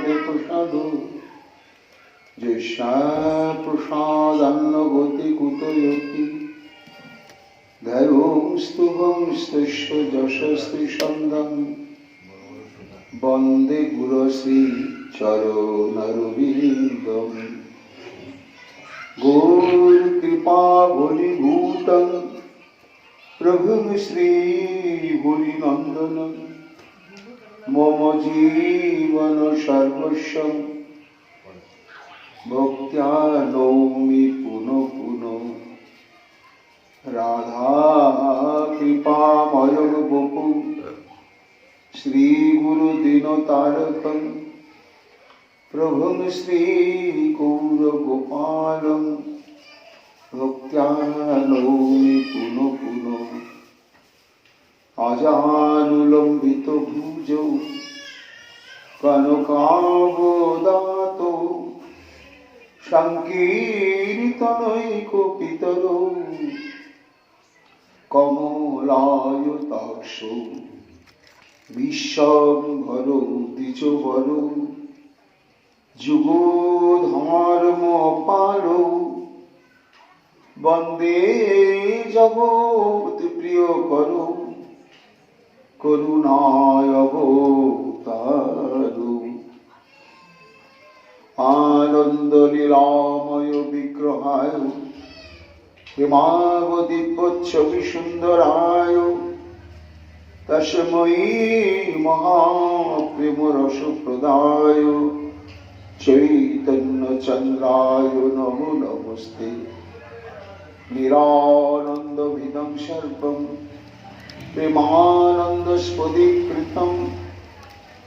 রাধে প্রসাদ যেষা প্রসাদান্ন গতি কুতয়তি ধ্যায়ং স্তুভং স্তস্য যশস্তি সন্দম বন্দে গুরশ্রী চরণরবিন্দম গৌর কৃপা ভূলিভূতং প্রভুং শ্রী হরিনন্দনম মম জীবন সর্বস্বম ভক্ত্যা নৌমি পুনঃ পুনঃ রাধা কৃপাময় বপু শ্রী গুরু দীনতারকং প্রভুং শ্রী গৌর গোপালং ভক্ত্যা নৌমি পুনঃ পুনঃ আজানুলম্বিত ভুজৌ কনকাবদাতো সংকীর্তনৈকপিতরৌ কমলায়তাক্ষৌ বিশ্বম্ভরৌ দ্বিজবরৌ যুগধর্মপালৌ বন্দে জগৎপ্রিয়করৌ করুণায়বতারৌ আনন্দলীলাময় বিগ্রহায় হেমাবদিব্যচ্ছবি সুন্দরায় তস্मै মহাপ্রেমরসপ্রদায় চৈতন্যচন্দ্রায় নমো নমস্তে নিরানন্দভিদং সর্বং প্রেমানন্দস্ফটিকৃতং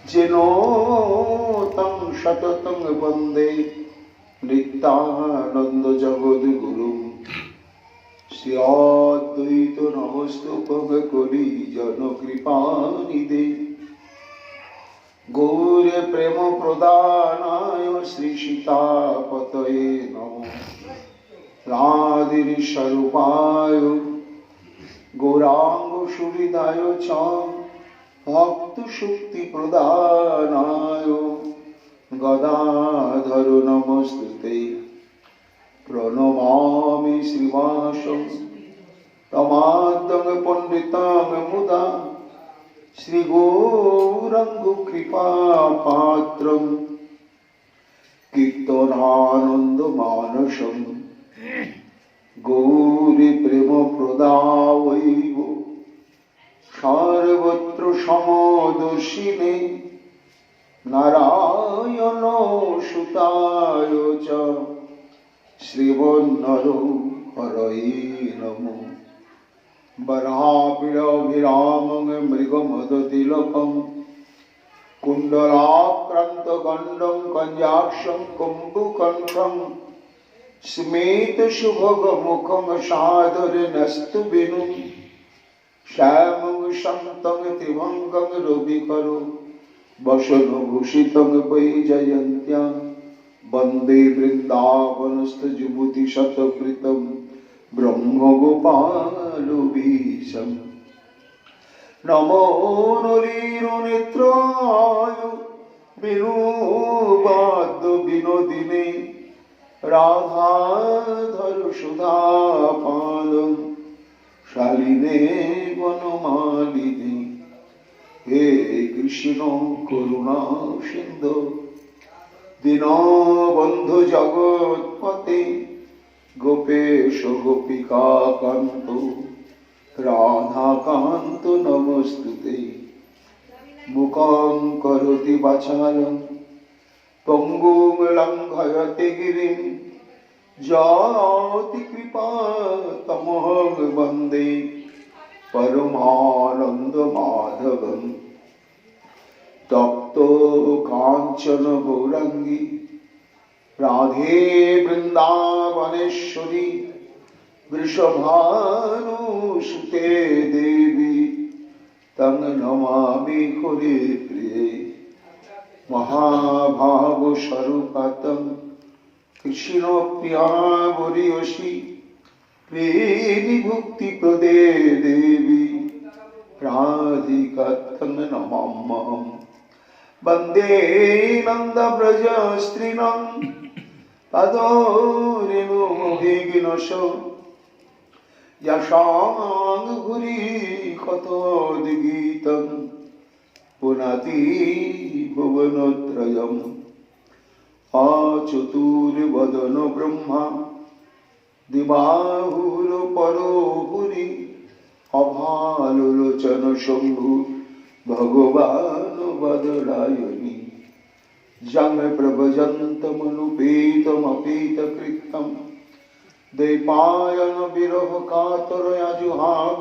যেন তং সততং বন্দে নিত্যানন্দ জগদ্গুরুং শ্রী অদ্বৈত নমস্তুভ্যং কলি জনকৃপানিধে গৌর প্রেম প্রদানায় শ্রী সীতাপতয়ে নমঃ রাধির স্বরূপায় গৌরাঙ্গ সুহৃদায় চ ভক্ত শক্তি প্রদানায় গদাধর নমস্তুতে প্রণমামি শ্রীবাসং তমাদ্যং পণ্ডিতং মুদা শ্রী গৌরাঙ্গ কৃপা পাত্রং কীর্তনানন্দ মানসং গৌরী প্রেম প্রদায়ৈব সর্বত্র সমদর্শিনে নারায়ণ সুতায় চ শ্রীবন্নর হরয়ে নমঃ বরাপিড়ভিরামং মৃগমদতিলকং কুণ্ডলাক্রান্তগণ্ডং কঞ্জাক্ষং কুম্ভকণ্ঠং স্মিত শুভগমুখং সাদরেণস্তু বিনুম শ্যামং শান্তং ত্রিভঙ্গং রবিকরো বসনভূষিতং বৈজয়ন্ত্যাং বন্দে বৃন্দাবনস্থযুবতিশতকৃতং ব্রহ্মগোপালবীশং নমো নলিরনেত্রায় বিনুবাদ্য বিনোদিনে রাধাধর সুধাপাদং শালিনে বনমালিনে হে কৃষ্ণ করুণা সিন্ধু দীনবন্ধু জগৎপতে গোপেশ গোপিকা কান্ত রাধাকান্ত নমস্তুতে মুখং করোতি বাচালং পঙ্গুং লঙ্ঘয়তে গিরিং যতি কৃপা তমহং বন্দে পরমানন্দ মাধবং তপ্ত কাঞ্চন গৌরাঙ্গী রাধে বৃন্দাবনেশ্বরী বৃষভানুসুতে দেবী তং নমামি হরে প্রিয়ে মহাভাব স্বরূপতং কৃষ্ণ প্রিয়া বরিয়সী প্রেমী ভক্তি প্রদে দেবী রাধিকা তং নমাম্যহম वन्दे नन्दव्रज स्त्रीणां तदोरेणुभिघ्नश यशां भूरि कथोद्गीतं पुनाति भुवनत्रयम् अचतुर्वदन ब्रह्मा दिबाहुरपरो भूरि अभालोचन शम्भु भगवान् वदरायणि जं प्रभजन्तमनुपेतमपेतकृतं द्वैपायन विरह कातरया जुहाव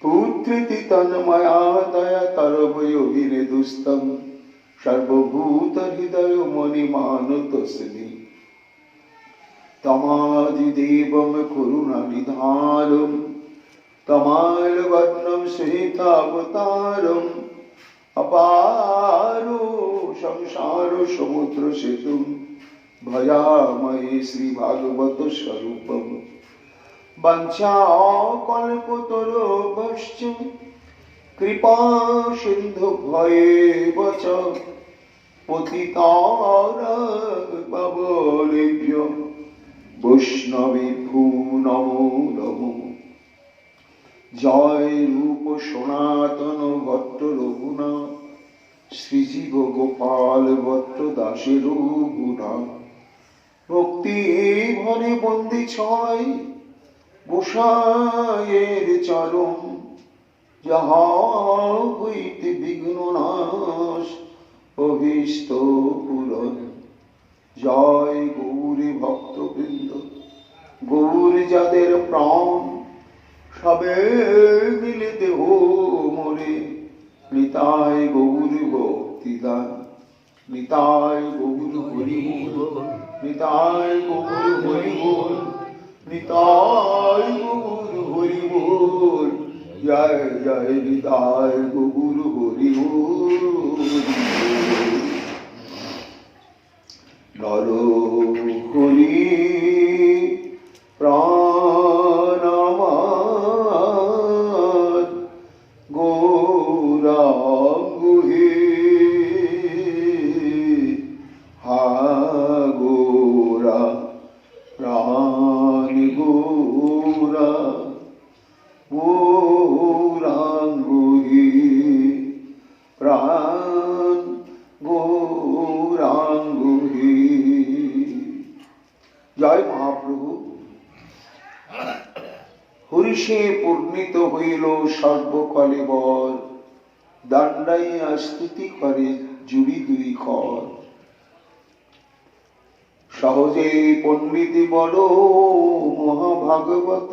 पुत्रिति तन्मया दया तरवयोगिने दुस्तं सर्वभूत हृदय मणिमानतस्मि तमादिदेवं करुणानिधानं तमालवर्णं श्वेतावतारम् अपारो संसार समुद्र सेतुं भजामहे श्रीभागवत स्वरूपम् वञ्चाकल्पतरुभ्यश्च कृपा सिन्धुभ्येव च पतितानां वैष्णवेभ्यो नमो नमो। जय रूप सनातन भट्ट रघुनाथ श्रीजीव गोपाल भट्ट दासेर गुणा भक्ति भरे बंदी छय गोसाइयेर चरण যাহা হইতে বিঘ্ন নাশ অভীষ্ট পূরণ। জয় গৌরী ভক্তবৃন্দ, গৌর যাদের প্রাণ সবে মিলিতে হো মোরে, নিতাই গৌর ভক্তিদান, নিতাই গৌর হরি বল, নিতাই গৌর হরি বল, নিতাই গৌর হরি বল। জয় জয় নিতাই গৌর হরি বল। নর হরি প্রাণ আমার গৌরাঙ্গ হে, হা গৌরা প্রাণ গৌরা গৌরাঙ্গ হে, প্রাণ গৌরাঙ্গ হে। জয় মহাপ্রভু। হরিষে পূর্ণিত হইল সর্বকলেবর, দণ্ডাইয়া স্তুতি করে জুড়ি দুই কর। সহজে পণ্ডিতি বড় মহাভাগবত,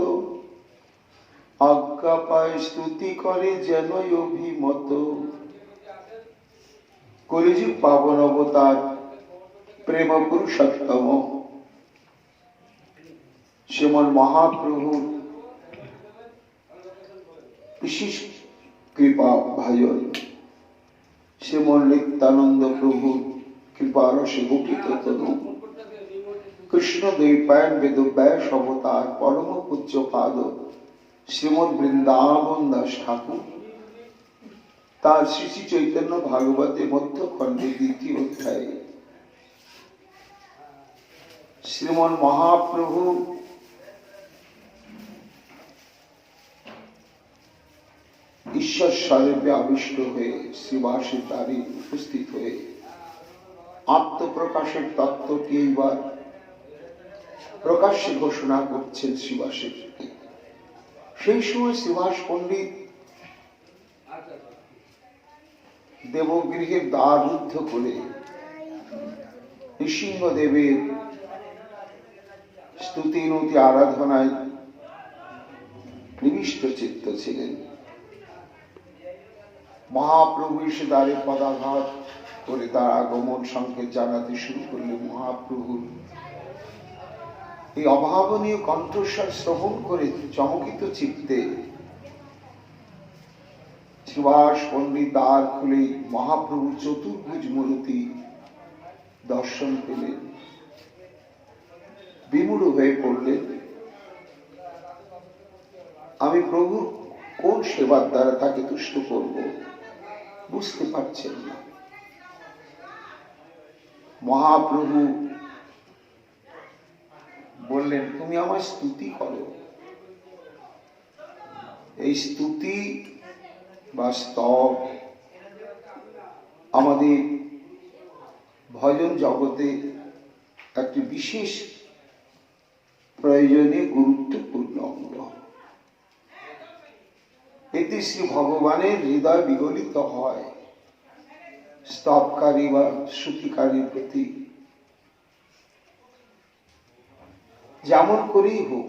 আজ্ঞা পায় স্তুতি করে যেনই অভিমত। কলিযুগ পাবন অবতার প্রেম পুরুষোত্তম শ্রীমন মহাপ্রভুর বিশেষ কৃপা ভাজন শ্রীমন নিত্যানন্দ প্রভুর কৃপা রসে গঠিত তনু কৃষ্ণ দ্বৈপায়ন বেদব্যাস অবতার পরম পূজ্য পাদ শ্রীমদ বৃন্দাবন দাস ঠাকুর তার শ্রী শ্রী চৈতন্য ভাগবতে মধ্যখণ্ডে দ্বিতীয় অধ্যায়ে শ্রীমন মহাপ্রভু ঈশ্বর স্বরূপে আবিষ্ট হয়ে শ্রীবাসের দ্বারে উপস্থিত হয়ে আত্মপ্রকাশের তত্ত্বটি এইবার প্রকাশ্যে ঘোষণা করছেন শ্রীবাসের। সেই সময় শ্রীবাস পণ্ডিত দেবগৃহের দ্বার রুদ্ধ করে নৃসিংহদেবের স্তুতি নতি আরাধনায় নিবিষ্ট চিত্ত ছিলেন। মহাপ্রভু এসে দ্বারে পদাঘাত করে তার আগমন সংকেত জানাতে শুরু করলেন। মহাপ্রভুর এই অভাবনীয় কণ্ঠস্বর শ্রবণ করে চমকিত চিত্তে শ্রীবাস পণ্ডিত দ্বার খুলে মহাপ্রভু চতুর্ভুজ মূর্তি দর্শন পেলেন, বিমূঢ় হয়ে পড়লেন। আমি প্রভুর কোন সেবার দ্বারা তাকে তুষ্ট করব বুঝতে পারছেন না। মহাপ্রভু বললেন, তুমি আমার স্তুতি করো। এই স্তুতি বা স্তব আমাদের ভজন জগতে একটি বিশেষ প্রয়োজনীয় গুরুত্বপূর্ণ অঙ্গ। এতে শ্রী ভগবানের হৃদয় বিগলিত হয় স্তবকারী বা শ্রুতিকারীর প্রতি। যেমন করেই হোক,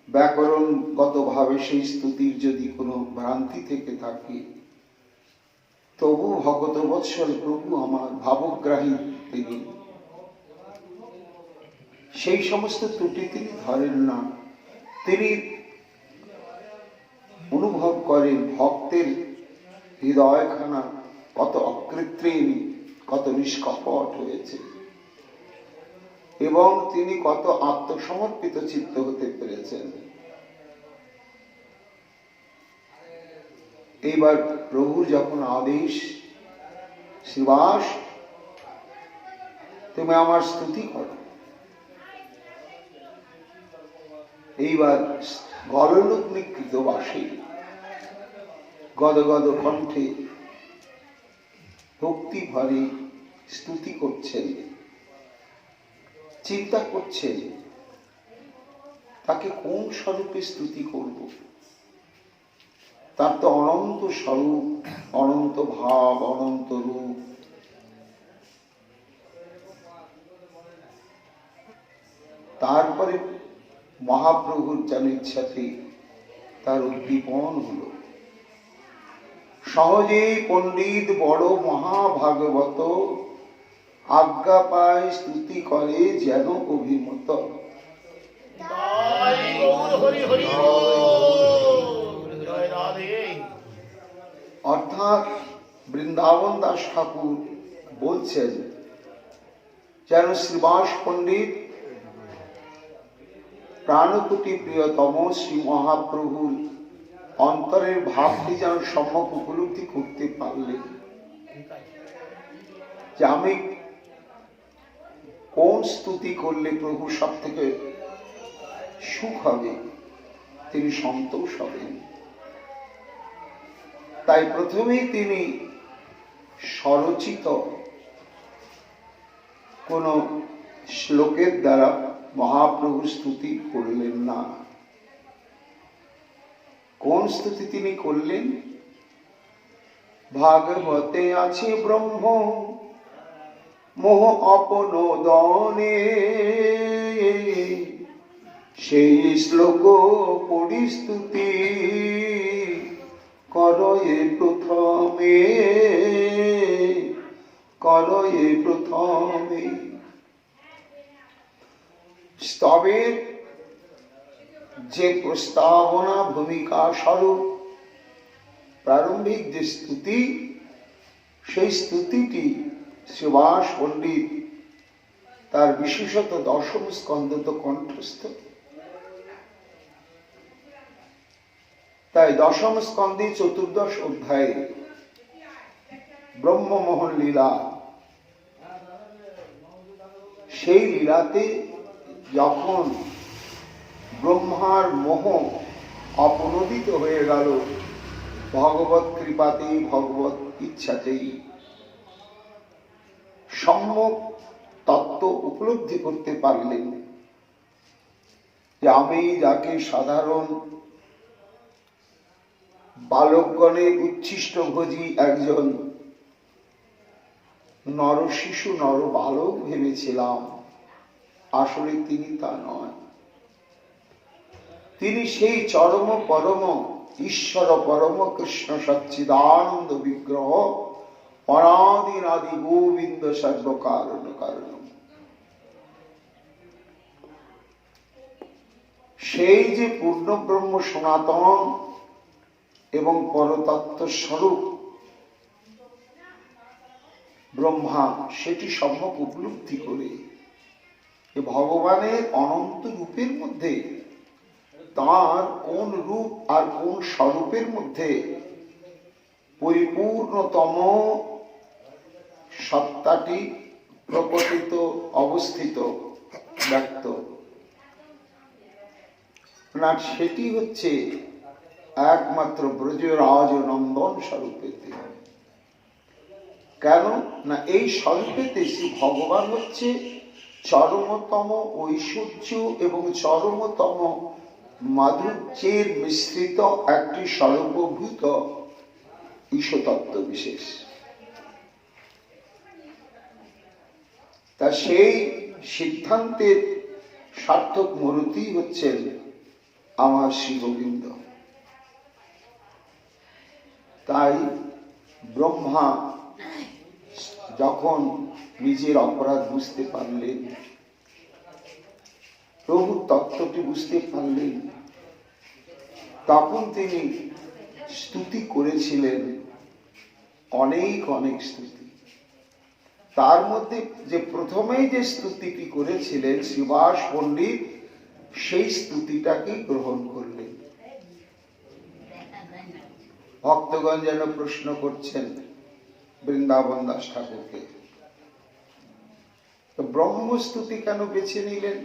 ব্যাকরণগত ভাবে সেই স্তুতির যদি কোনো ভ্রান্তি থেকে থাকে, তবু ভগত বৎসল প্রভু আমার ভাবগ্রাহী, তিনি সেই সমস্ত ত্রুটি তিনি ধরেন না। তিনি অনুভব করেন ভক্তের হৃদয়খানা কত অকৃত্রিম, কত নিষ্কপট হয়েছে, এবং তিনি কত আত্মসমর্পিত চিত্ত হতে পেরেছেন। এইবার প্রভুর যখন আদেশ, শ্রীবাস তুমি আমার স্তুতি করো, এইবার গললোক নিকৃত বাসী গদগদ কণ্ঠে ভক্তি ভরে স্তুতি করছেন, চিন্তা করছেন তাকে কোন স্বরূপে স্তুতি করব। তার তো অনন্ত স্বরূপ, অনন্ত ভাব, অনন্ত রূপ। তারপরে মহাপ্রভুর যেন ইচ্ছাতে তার উদ্দীপন হলো। সহজেই পণ্ডিত বড় মহাভাগবত, আজ্ঞা পায় স্তুতি করে যেন অভিমত। অর্থাৎ বৃন্দাবন দাস ঠাকুর বলছেন, যেন শ্রীবাস পণ্ডিত প্রাণকুটি প্রিয়তম শ্রী মহাপ্রভুর অন্তরের ভাবটি যেন সম্যক উপলব্ধি করতে পারলেন, যে আমি কোন স্তুতি করলে প্রভু সব থেকে সুখ হবে, তিনি সন্তোষ হবেন। তাই প্রথমেই তিনি স্বরচিত কোন শ্লোকের দ্বারা মহাপ্রভু স্তুতি করলেন না। কোন স্তুতি তিনি করলেন? ভাগবতে আছে ব্রহ্ম মোহ অপনোদনে, সেই শ্লোক পড়ি স্তুতি করয়ে প্রথমে, করয়ে প্রথমে। স্তবের যে প্রস্তাবনা ভূমিকা স্বরূপ প্রারম্ভিক যে স্তুতি, সেই স্তুতিটি শ্রীবাস পণ্ডিত তার বিশেষত দশম স্কন্ধত কণ্ঠস্থ। তাই দশম স্কন্ধে চতুর্দশ অধ্যায়ে ব্রহ্মমোহন লীলা, সেই লীলাতে যখন ব্রহ্মার মোহ অপনোদিত হয়ে গেল ভগবত কৃপাতেই, ভগবত ইচ্ছাতেই, সম্যক তত্ত্ব উপলব্ধি করতে পারলেন যে আমি যাকে সাধারণ বালকগণে উচ্ছিষ্ট ভোজী একজন নর শিশু, নর বালক ভেবেছিলাম, আসলে তিনি তা নয়। তিনি সেই চরম পরম ঈশ্বর পরম কৃষ্ণ সচ্চিদানন্দ বিগ্রহ, অনাদিনাদি গোবিন্দ সর্বকারণ কারণ। সেই যে পূর্ণ ব্রহ্ম সনাতন এবং পরতত্ত্ব স্বরূপ ব্রহ্মা, সেটি সম্যক উপলব্ধি করে ভগবানের অনন্ত রূপের মধ্যে তার কোন রূপ আর কোন স্বরূপের মধ্যে পরিপূর্ণতম সত্তাটি প্রকটিত অবস্থিত ব্যক্ত, না সেটি হচ্ছে একমাত্র ব্রজরাজ নন্দন স্বরূপেতে। কেন না এই স্বরূপেতে শ্রী ভগবান হচ্ছে চরমতম ঐশ্বর্য এবং চরমতম মাধুর্যের মিশ্রিত একটি স্বরূপভূত ঈশ্বরতত্ত্ব বিশেষ। তা সেই সিদ্ধান্তের সার্থক মূর্তি হচ্ছেন আমার শ্রী গোবিন্দ। তাই ব্রহ্মা যখন নিজের অপরাধ বুঝতে পারলেন, প্রভুর তত্ত্বটি বুঝতে পারলেন, তখন তিনি স্তুতি করেছিলেন, অনেক অনেক স্তুতি। তার মধ্যে যে প্রথমেই যে স্তুতিটি করেছিলেন শ্রীবাস পণ্ডিত, সেই স্তুতিটাকে গ্রহণ করলেন। ভক্তগণ যেন প্রশ্ন করছেন বৃন্দাবন দাস ঠাকুরকে, তো ব্রহ্মস্তুতি কেন বেছে নিলেন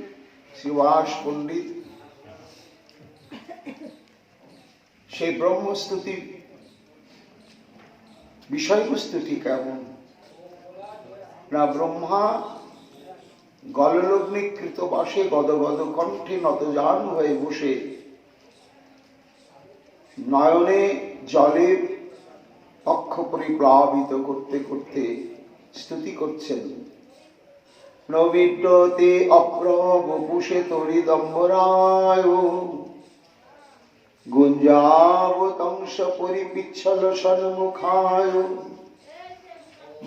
শ্রীবাস পণ্ডিত? সেই ব্রহ্মস্তুতির বিষয়বস্তুটি কেমন? না ব্রহ্মা গললগ্নিকৃত বাসে গদগদ কণ্ঠে নতজান হয়ে বসে নয়নে জলে অক্ষ পরিপ্লাবিত করতে করতে স্তুতি করছেন। নবিদ্যতে অপ্রবপুষে তরিদম্বরায় গুঞ্জাবতংশ পরিপিচ্ছল সন্মুখায়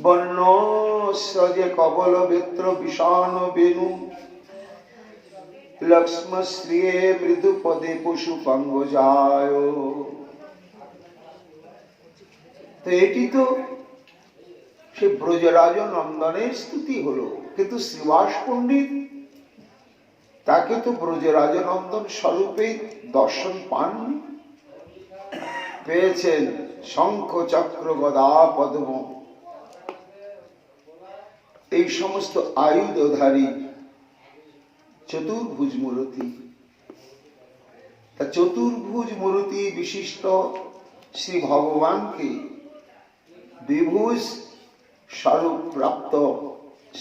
বর্ণস্রজে কবল বেত্র বিষাণ বেণু লক্ষ্মশ্রিয়ে মৃদু পদে পশু পঙ্গজায়। তো এটি তো সে ব্রজরাজ নন্দনের স্তুতি হলো, কিন্তু শ্রীবাস পণ্ডিত তাকে তো ব্রজরাজ নন্দন স্বরূপে দর্শন পাননি, পেয়েছেন শঙ্খ চক্র গদা পদ্ম এই সমস্ত আয়ুধধারী চতুর্ভুজ মূর্তি। তা চতুর্ভুজ মূর্তি বিশিষ্ট শ্রী ভগবানকে বিভুজ স্বরূপ প্রাপ্ত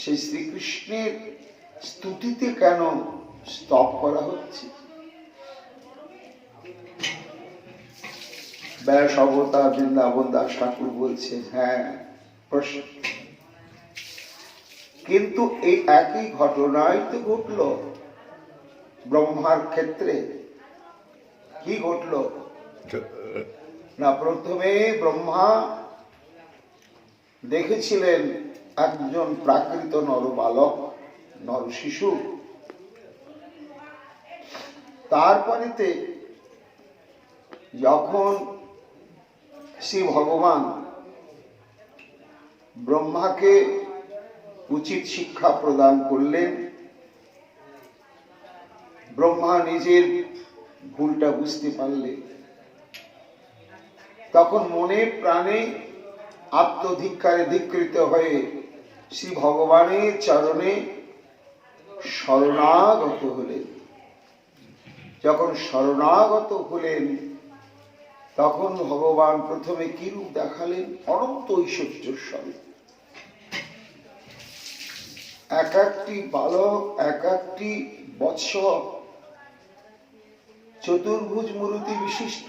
শ্রী শ্রীকৃষ্ণের স্তুতিতে কেন স্তব করা হচ্ছে? ব্যাস অবতার বৃন্দাবন দাস ঠাকুর বলছেন, হ্যাঁ প্রশ্ন, কিন্তু এই একই ঘটনাই তো ঘটল ব্রহ্মার ক্ষেত্রে। কি ঘটল না, প্রথমে ব্রহ্মা দেখেছিলেন একজন প্রাকৃত নরবালক, নর শিশু। তারপরেতে যখন শ্রী ভগবান ব্রহ্মাকে উচিত শিক্ষা প্রদান করলেন, ব্রহ্মা নিজের ভুলটা বুঝতে পারলেন, তখন মনে প্রাণে আত্মধিক্কারে ধিক্কৃত হয়ে শ্রী ভগবানের চরণে শরণাগত হলেন। যখন শরণাগত হলেন তখন ভগবান প্রথমে কি রূপ দেখালেন? অনন্ত ঐশ্বর্য স্বরূপ। এক একটি বালক, এক একটি বৎস চতুর্ভুজ মূর্তি বিশিষ্ট,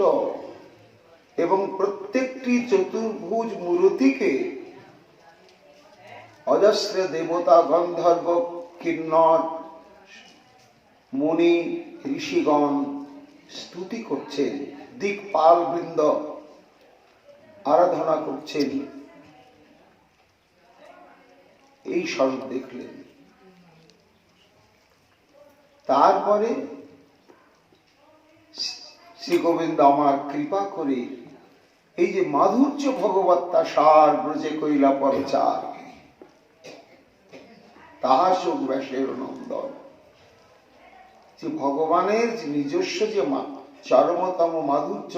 এবং প্রত্যেকটি চতুর্ভুজ মূর্তিকে অজস্র দেবতা, গন্ধর্ব, কিন্নর, মুনি, ঋষিগণ স্তুতি করছেন, দিকপাল বৃন্দ আরাধনা করছেন। এই স্বরূপ দেখলেন। তারপরে শ্রী গোবিন্দ আমার কৃপা করে এই যে মাধুর্য ভগবত্তা সার ব্রজে কইলা পরচার, তাহা সুখ ব্যাসের নন্দন। যে ভগবানের নিজস্ব যে চরমতম মাধুর্য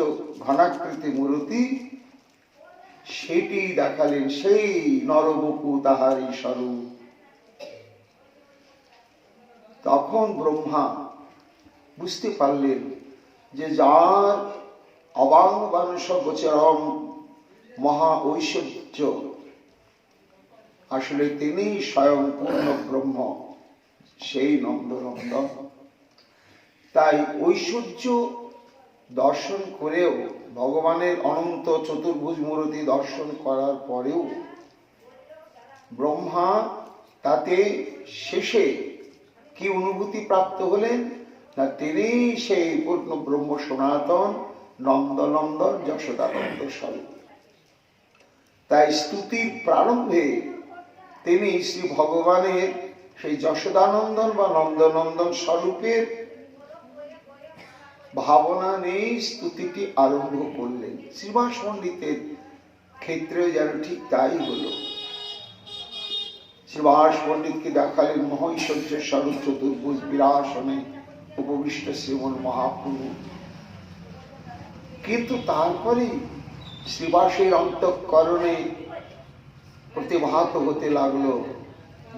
ঘনাকৃতি মূর্তি, সেটি দেখালেন, সেই নরবপু তাহারই স্বরূপ। তখন ব্রহ্মা বুঝতে পারলেন যে যার অবাঙ্গবাংশ গোচরম মহা ঐশ্বর্য, আসলে তিনি স্বয়ং পূর্ণ ব্রহ্ম, সেই নন্দনন্দন। তাই ঐশ্বর্য দর্শন করেও, ভগবানের অনন্ত চতুর্ভুজ মূর্তি দর্শন করার পরেও ব্রহ্মা তাতে শেষে কি অনুভূতি প্রাপ্ত হলেন না, তিনি সেই পূর্ণ ব্রহ্ম সনাতন নন্দনন্দন যশোদানন্দ স্বরূপ। তাই স্তুতির প্রারম্ভে তিনি শ্রী ভগবানের সেই যশোদানন্দন বা নন্দনন্দন স্বরূপের ভাবনা নেই স্তুতিটি আরম্ভ করলেন। শ্রীবাস পণ্ডিতের ক্ষেত্রে যেন ঠিক তাই হলো। শ্রীবাস পণ্ডিতকে দেখালেন মহৈশ্বর্যের স্বরূপ চতুর্ভুজ বিরাসনে উপবিষ্ট শ্রীমন মহাপ্রভু। কিন্তু তারপরে শ্রীবাসের অন্তঃকরণে প্রতিভাত হতে লাগলো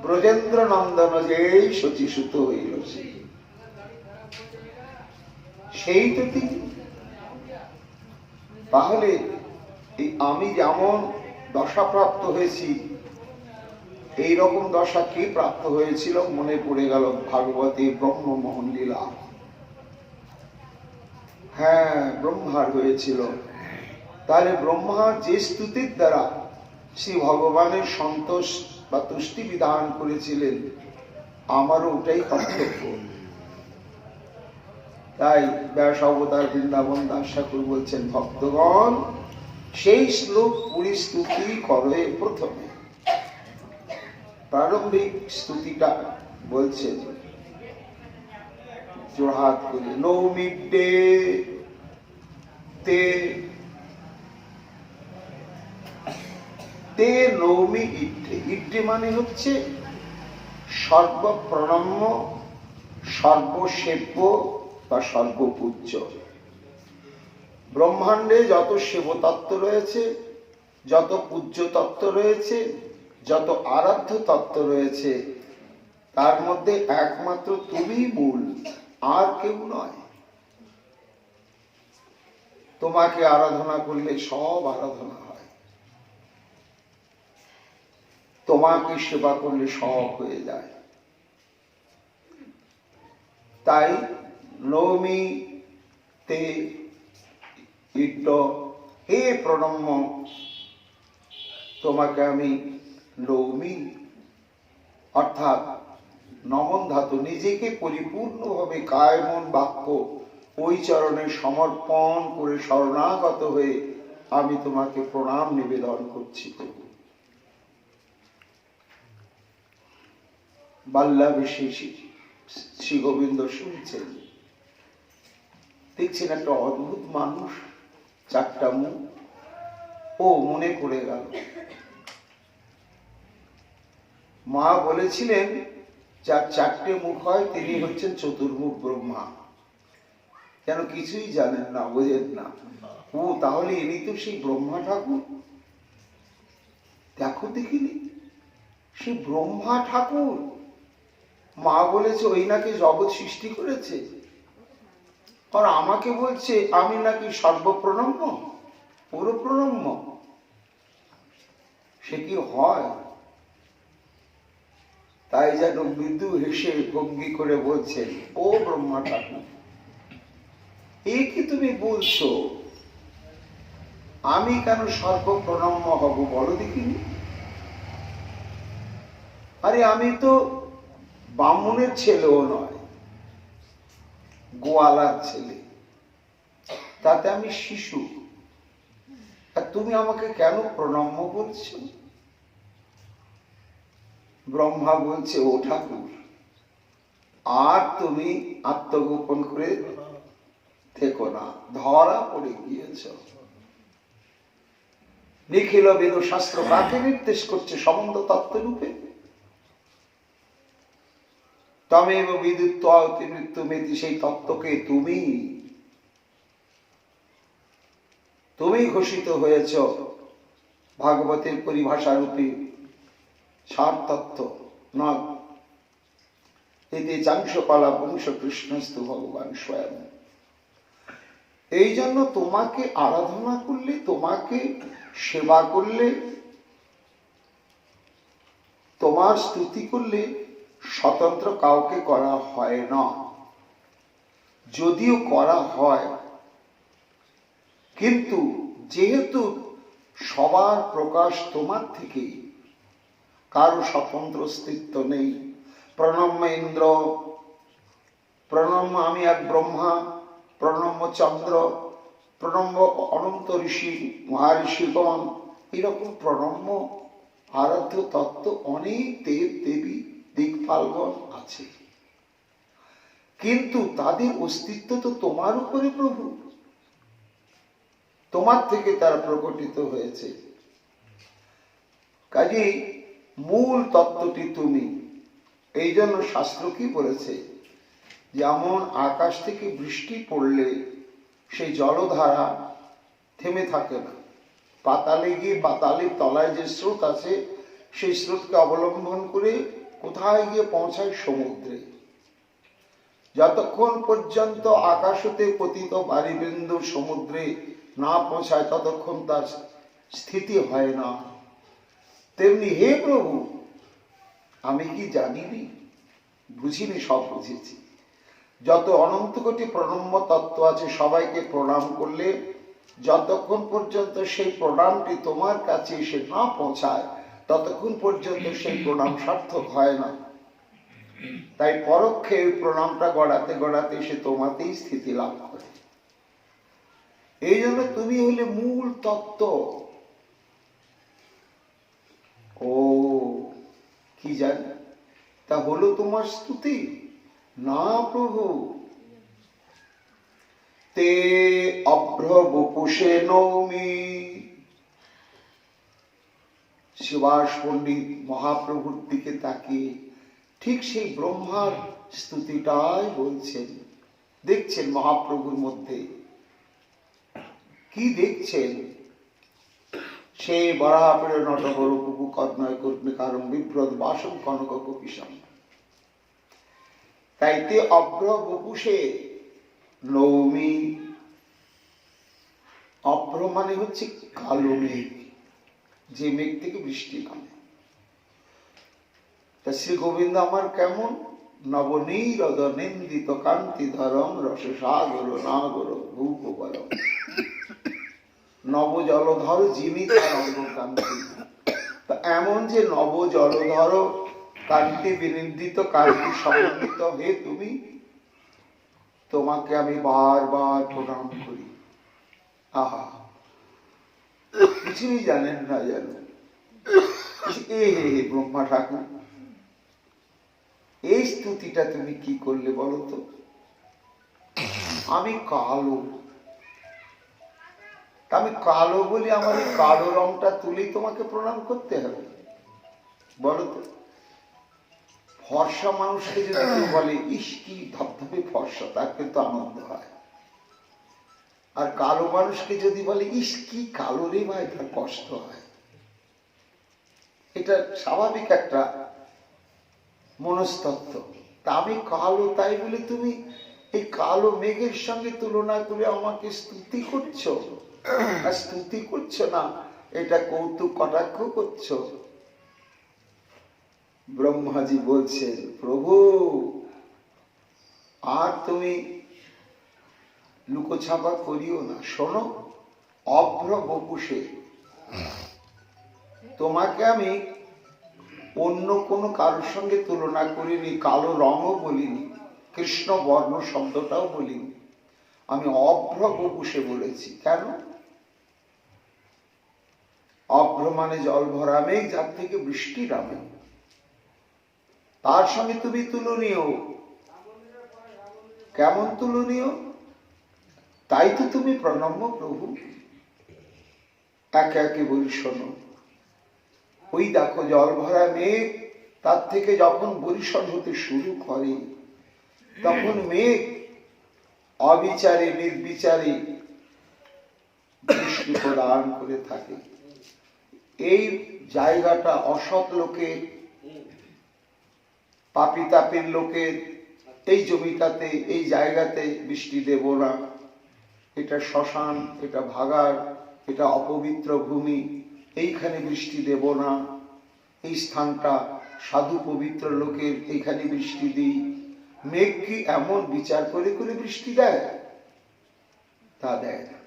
ব্রজেন্দ্র নন্দন যেই শচীসুত হইল, সেই তো তিনি। তাহলে আমি যেমন দশাপ্রাপ্ত হয়েছি, এই রকম দশা কে প্রাপ্ত হয়েছিল মনে পড়ে গেল ভাগবতী ব্রহ্মমোহন লীলা। হ্যাঁ, ব্রহ্মার হয়েছিল। তাহলে ব্রহ্মা যে স্তুতির দ্বারা শ্রী ভগবানের সন্তোষ বা তুষ্টি বিধান করেছিলেন, আমারও ওটাই কর্তব্য। তাই ব্যাস অবতার বৃন্দাবন দাস ঠাকুর বলছেন, ভক্তগণ সেই শ্লোক পুরী স্তুতি করে। প্রথমে প্রারম্ভিক স্তুতিটা বলছেন জোড়হাত করে, নৌমিড্ডে তে তে নৌমি ইড্ডে। ইড্ডে মানে হচ্ছে সর্বপ্রণম্য, সর্বসেব্য বা সর্বপূজ্য। ব্রহ্মাণ্ডে যত শিব তত্ত্ব রয়েছে, যত পূজ্য তত্ত্ব রয়েছে, যত আরাধ্য তত্ত্ব রয়েছে, তার মধ্যে একমাত্র তুমি মূল, আর কেউ নয়। তোমাকে আরাধনা করলে সব আরাধনা হয়, তোমাকে সেবা করলে সব হয়ে যায়। তাই নৌমি তে ইড্ড, হে প্রণম্য, তোমাকে আমি নৌমি, অর্থাৎ নমন ধাতু, নিজেকে পরিপূর্ণভাবে কায় মন বাক্য ওই চরণে সমর্পণ করে শরণাগত হয়ে আমি তোমাকে প্রণাম নিবেদন করছি। প্রভু বাল্যাবিশেষী শ্রী গোবিন্দ শুনছেন, দেখছেন একটা অদ্ভুত মানুষ, চারটা মুখ। ও মনে পড়ে গেল, মা বলেছিলেন যার চারটে মুখ হয় তিনি হচ্ছেন চতুর্মুখ ব্রহ্মা। কেন কিছুই জানেন না, বোঝেন না। ও তাহলে ইনি তো সেই ব্রহ্মা ঠাকুর। দেখো দেখিনি, সেই ব্রহ্মা ঠাকুর। মা বলেছে ওই নাকি জগৎ সৃষ্টি করেছে, আর আমাকে বলছে আমি নাকি সর্বপ্রণম্য, পুরপ্রণম্য। সে কি হয়? তাই যেন মৃদু হেসে ভঙ্গি করে বলছেন, ও ব্রহ্মা ঠাকুর, এই কি তুমি বলছো? আমি কেন সর্বপ্রণম্য হব বলো দেখিনি? আরে আমি তো বামুনের ছেলেও নয়, গোয়ালার ছেলে, তাতে আমি শিশু, আর তুমি আমাকে কেন প্রণম্য বলছো? ব্রহ্মা বলছে, ও ঠাকুর, আর তুমি আত্মগোপন করে থেকো না, ধরা পড়ে গিয়েছ। নিখিল বেদ শাস্ত্র কাকে নির্দেশ করছে? সম্বন্ধ তত্ত্ব রূপে। তমেব বিদ্যুৎ মৃত্যুমেতি, সেই তত্ত্বকে তুমি ঘোষিত হয়েছ ভাগবতের পরিভাষা রূপে সার তত্ত্ব নয়। এতে চাংশপালা বংশ কৃষ্ণস্তু ভগবান স্বয়ং। এই জন্য তোমাকে আরাধনা করলে, তোমাকে সেবা করলে, তোমার স্তুতি করলে স্বতন্ত্র কাউকে করা হয় না। যদিও করা হয়, কিন্তু যেহেতু সবার প্রকাশ তোমার থেকেই, কারো স্বতন্ত্র অস্তিত্ব নেই। প্রণম্য ইন্দ্র, প্রণম্য আমি এক ব্রহ্মা, প্রণম্য চন্দ্র, প্রণম্য অনন্ত ঋষি মহাঋষিগণ, এরকম প্রণম্য আরাধ্য তত্ত্ব অনেক দেব দেবী দিকপালগণ আছে, কিন্তু তাদের অস্তিত্ব তো তোমার উপরে প্রভু। তোমার থেকে তারা প্রকটিত হয়েছে। কাজেই মূল তত্ত্বটি তুমি। এই জন্য শাস্ত্র কি বলেছে, যেমন আকাশ থেকে বৃষ্টি পড়লে সেই জলধারা থেমে থাকে না, পাতালে গিয়ে পাতালের তলায় যে স্রোত আছে সেই স্রোতকে অবলম্বন করে কোথায় গিয়ে পৌঁছায়? সমুদ্রে। যতক্ষণ পর্যন্ত আকাশ হতে পতিত বারিবিন্দু সমুদ্রে না পৌঁছায় ততক্ষণ তার স্থিতি হয় না। তেমনি হে প্রভু, আমি কি জানিনি? বুঝিনি, সব বুঝেছি। যত অনন্ত কোটি প্রণম্য তত্ত্ব আছে সবাইকে প্রণাম করলে যতক্ষণ পর্যন্ত সেই প্রণামটি তোমার কাছে এসে না পৌঁছায় ততক্ষণ পর্যন্ত সেই প্রণাম সার্থক হয় না। তাই পরোক্ষে ওই প্রণামটা গড়াতে গড়াতে সে তোমাতেই স্থিতি লাভ করে। এই জন্য তুমি হলে মূল তত্ত্ব। ও কি জানি, তা হলো তোমার স্তুতি? না প্রভু। তে অভ্র বপুষে নৌমি। শিবাস পণ্ডিত মহাপ্রভুর দিকে তাকিয়ে ঠিক সেই ব্রহ্মার স্তুতিটাই বলছেন। দেখছেন মহাপ্রভুর মধ্যে কি দেখছেন? সে বরাপের নটবর কুকু কর্ণয় কর্মী কারণ বিভ্রত বাসন কনক কপিসম। তাইতে অভ্র বপুষে নৌমি। অভ্র মানে হচ্ছে কালো মেঘ, যে মেঘ থেকে বৃষ্টি নামে। তা শ্রী গোবিন্দ আমার কেমন? নবনীরদ নিন্দিত কান্তি ধরম রস সাগর নাগর ভূপ বরম। নব জলধর যিনি তার অঙ্গ কান্তি। তা এমন যে নব জলধর কান্তি বিনিন্দিত কান্তি সমন্বিত হে তুমি, তোমাকে আমি বারবার প্রণাম করি। আহা, কিছুই জানেন না যেন। এ হে ব্রহ্মা ঠাকুর, এই স্তুতিটা তুমি কি করলে বলো তো? আমি কালো, আমি কালো বলি আমার এই কালো রংটা তুলে তোমাকে প্রণাম করতে হবে বলো তো? ফর্সা মানুষকে যদি কেউ বলে ইস কি ধবধবে ফর্সা, তার কিন্তু আনন্দ হয়। আর কালো মানুষকে যদি বলে ইস কি কালো রে ভাই, তার কষ্ট হয়। এটা স্বাভাবিক একটা মনস্তত্ত্ব। তা আমি কালো তাই বলে তুমি এই কালো মেঘের সঙ্গে তুলনা করে আমাকে স্তুতি করছো? আর স্তুতি করছো না, এটা কৌতুক কটাক্ষ করছো। ব্রহ্মাজি বলছেন প্রভু আর তুমি লুকোছাপা করিও না। শোনো, অভ্র বপুষে তোমাকে আমি অন্য কোনো কারোর সঙ্গে তুলনা করিনি, কালো রঙও বলিনি, কৃষ্ণ বর্ণ শব্দটাও বলিনি, আমি অভ্র বপুষে বলেছি। কেন? অভ্র মানে জল ভরা মেঘ, যার থেকে বৃষ্টি নামে, তার সঙ্গে তুমি তুলনীয়। কেমন তুলনীয়? তাই তো তুমি প্রণম্য প্রভু। একে একে বলি শোনো। ওই দেখো জল ভরা মেঘ, তার থেকে যখন বরিশন হতে শুরু করে তখন মেঘ অবিচারে নির্বিচারে বৃষ্টি প্রদান করে থাকে। এই জায়গাটা অসৎ লোকের, পাপী তাপীর লোকের, এই জমিটাতে, এই জায়গাতে বৃষ্টি দেব না, এটা শ্মশান, এটা ভাগার, এটা অপবিত্র ভূমি, এইখানে বৃষ্টি দেব না, এই স্থানটা সাধু পবিত্র লোকের, এইখানে বৃষ্টি দিই। মেঘ কি এমন বিচার করে করে বৃষ্টি দেয়? তা দেয় না।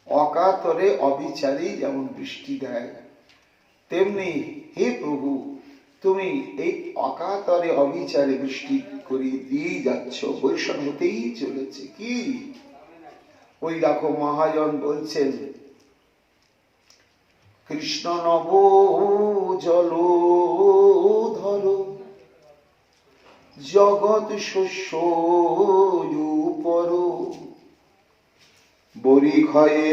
অকাতরে অবিচারেই যেমন বৃষ্টি দেয়, তেমনি হে প্রভু তুমি এই অকাতরে অবিচারে বৃষ্টি করিয়ে দিয়েই যাচ্ছ, বৈষণ হতেই চলেছে। কি ওই দেখো মহাজন বলছেন, কৃষ্ণ নব জলধর জগৎ শস্য উপর বরি ক্ষয়ে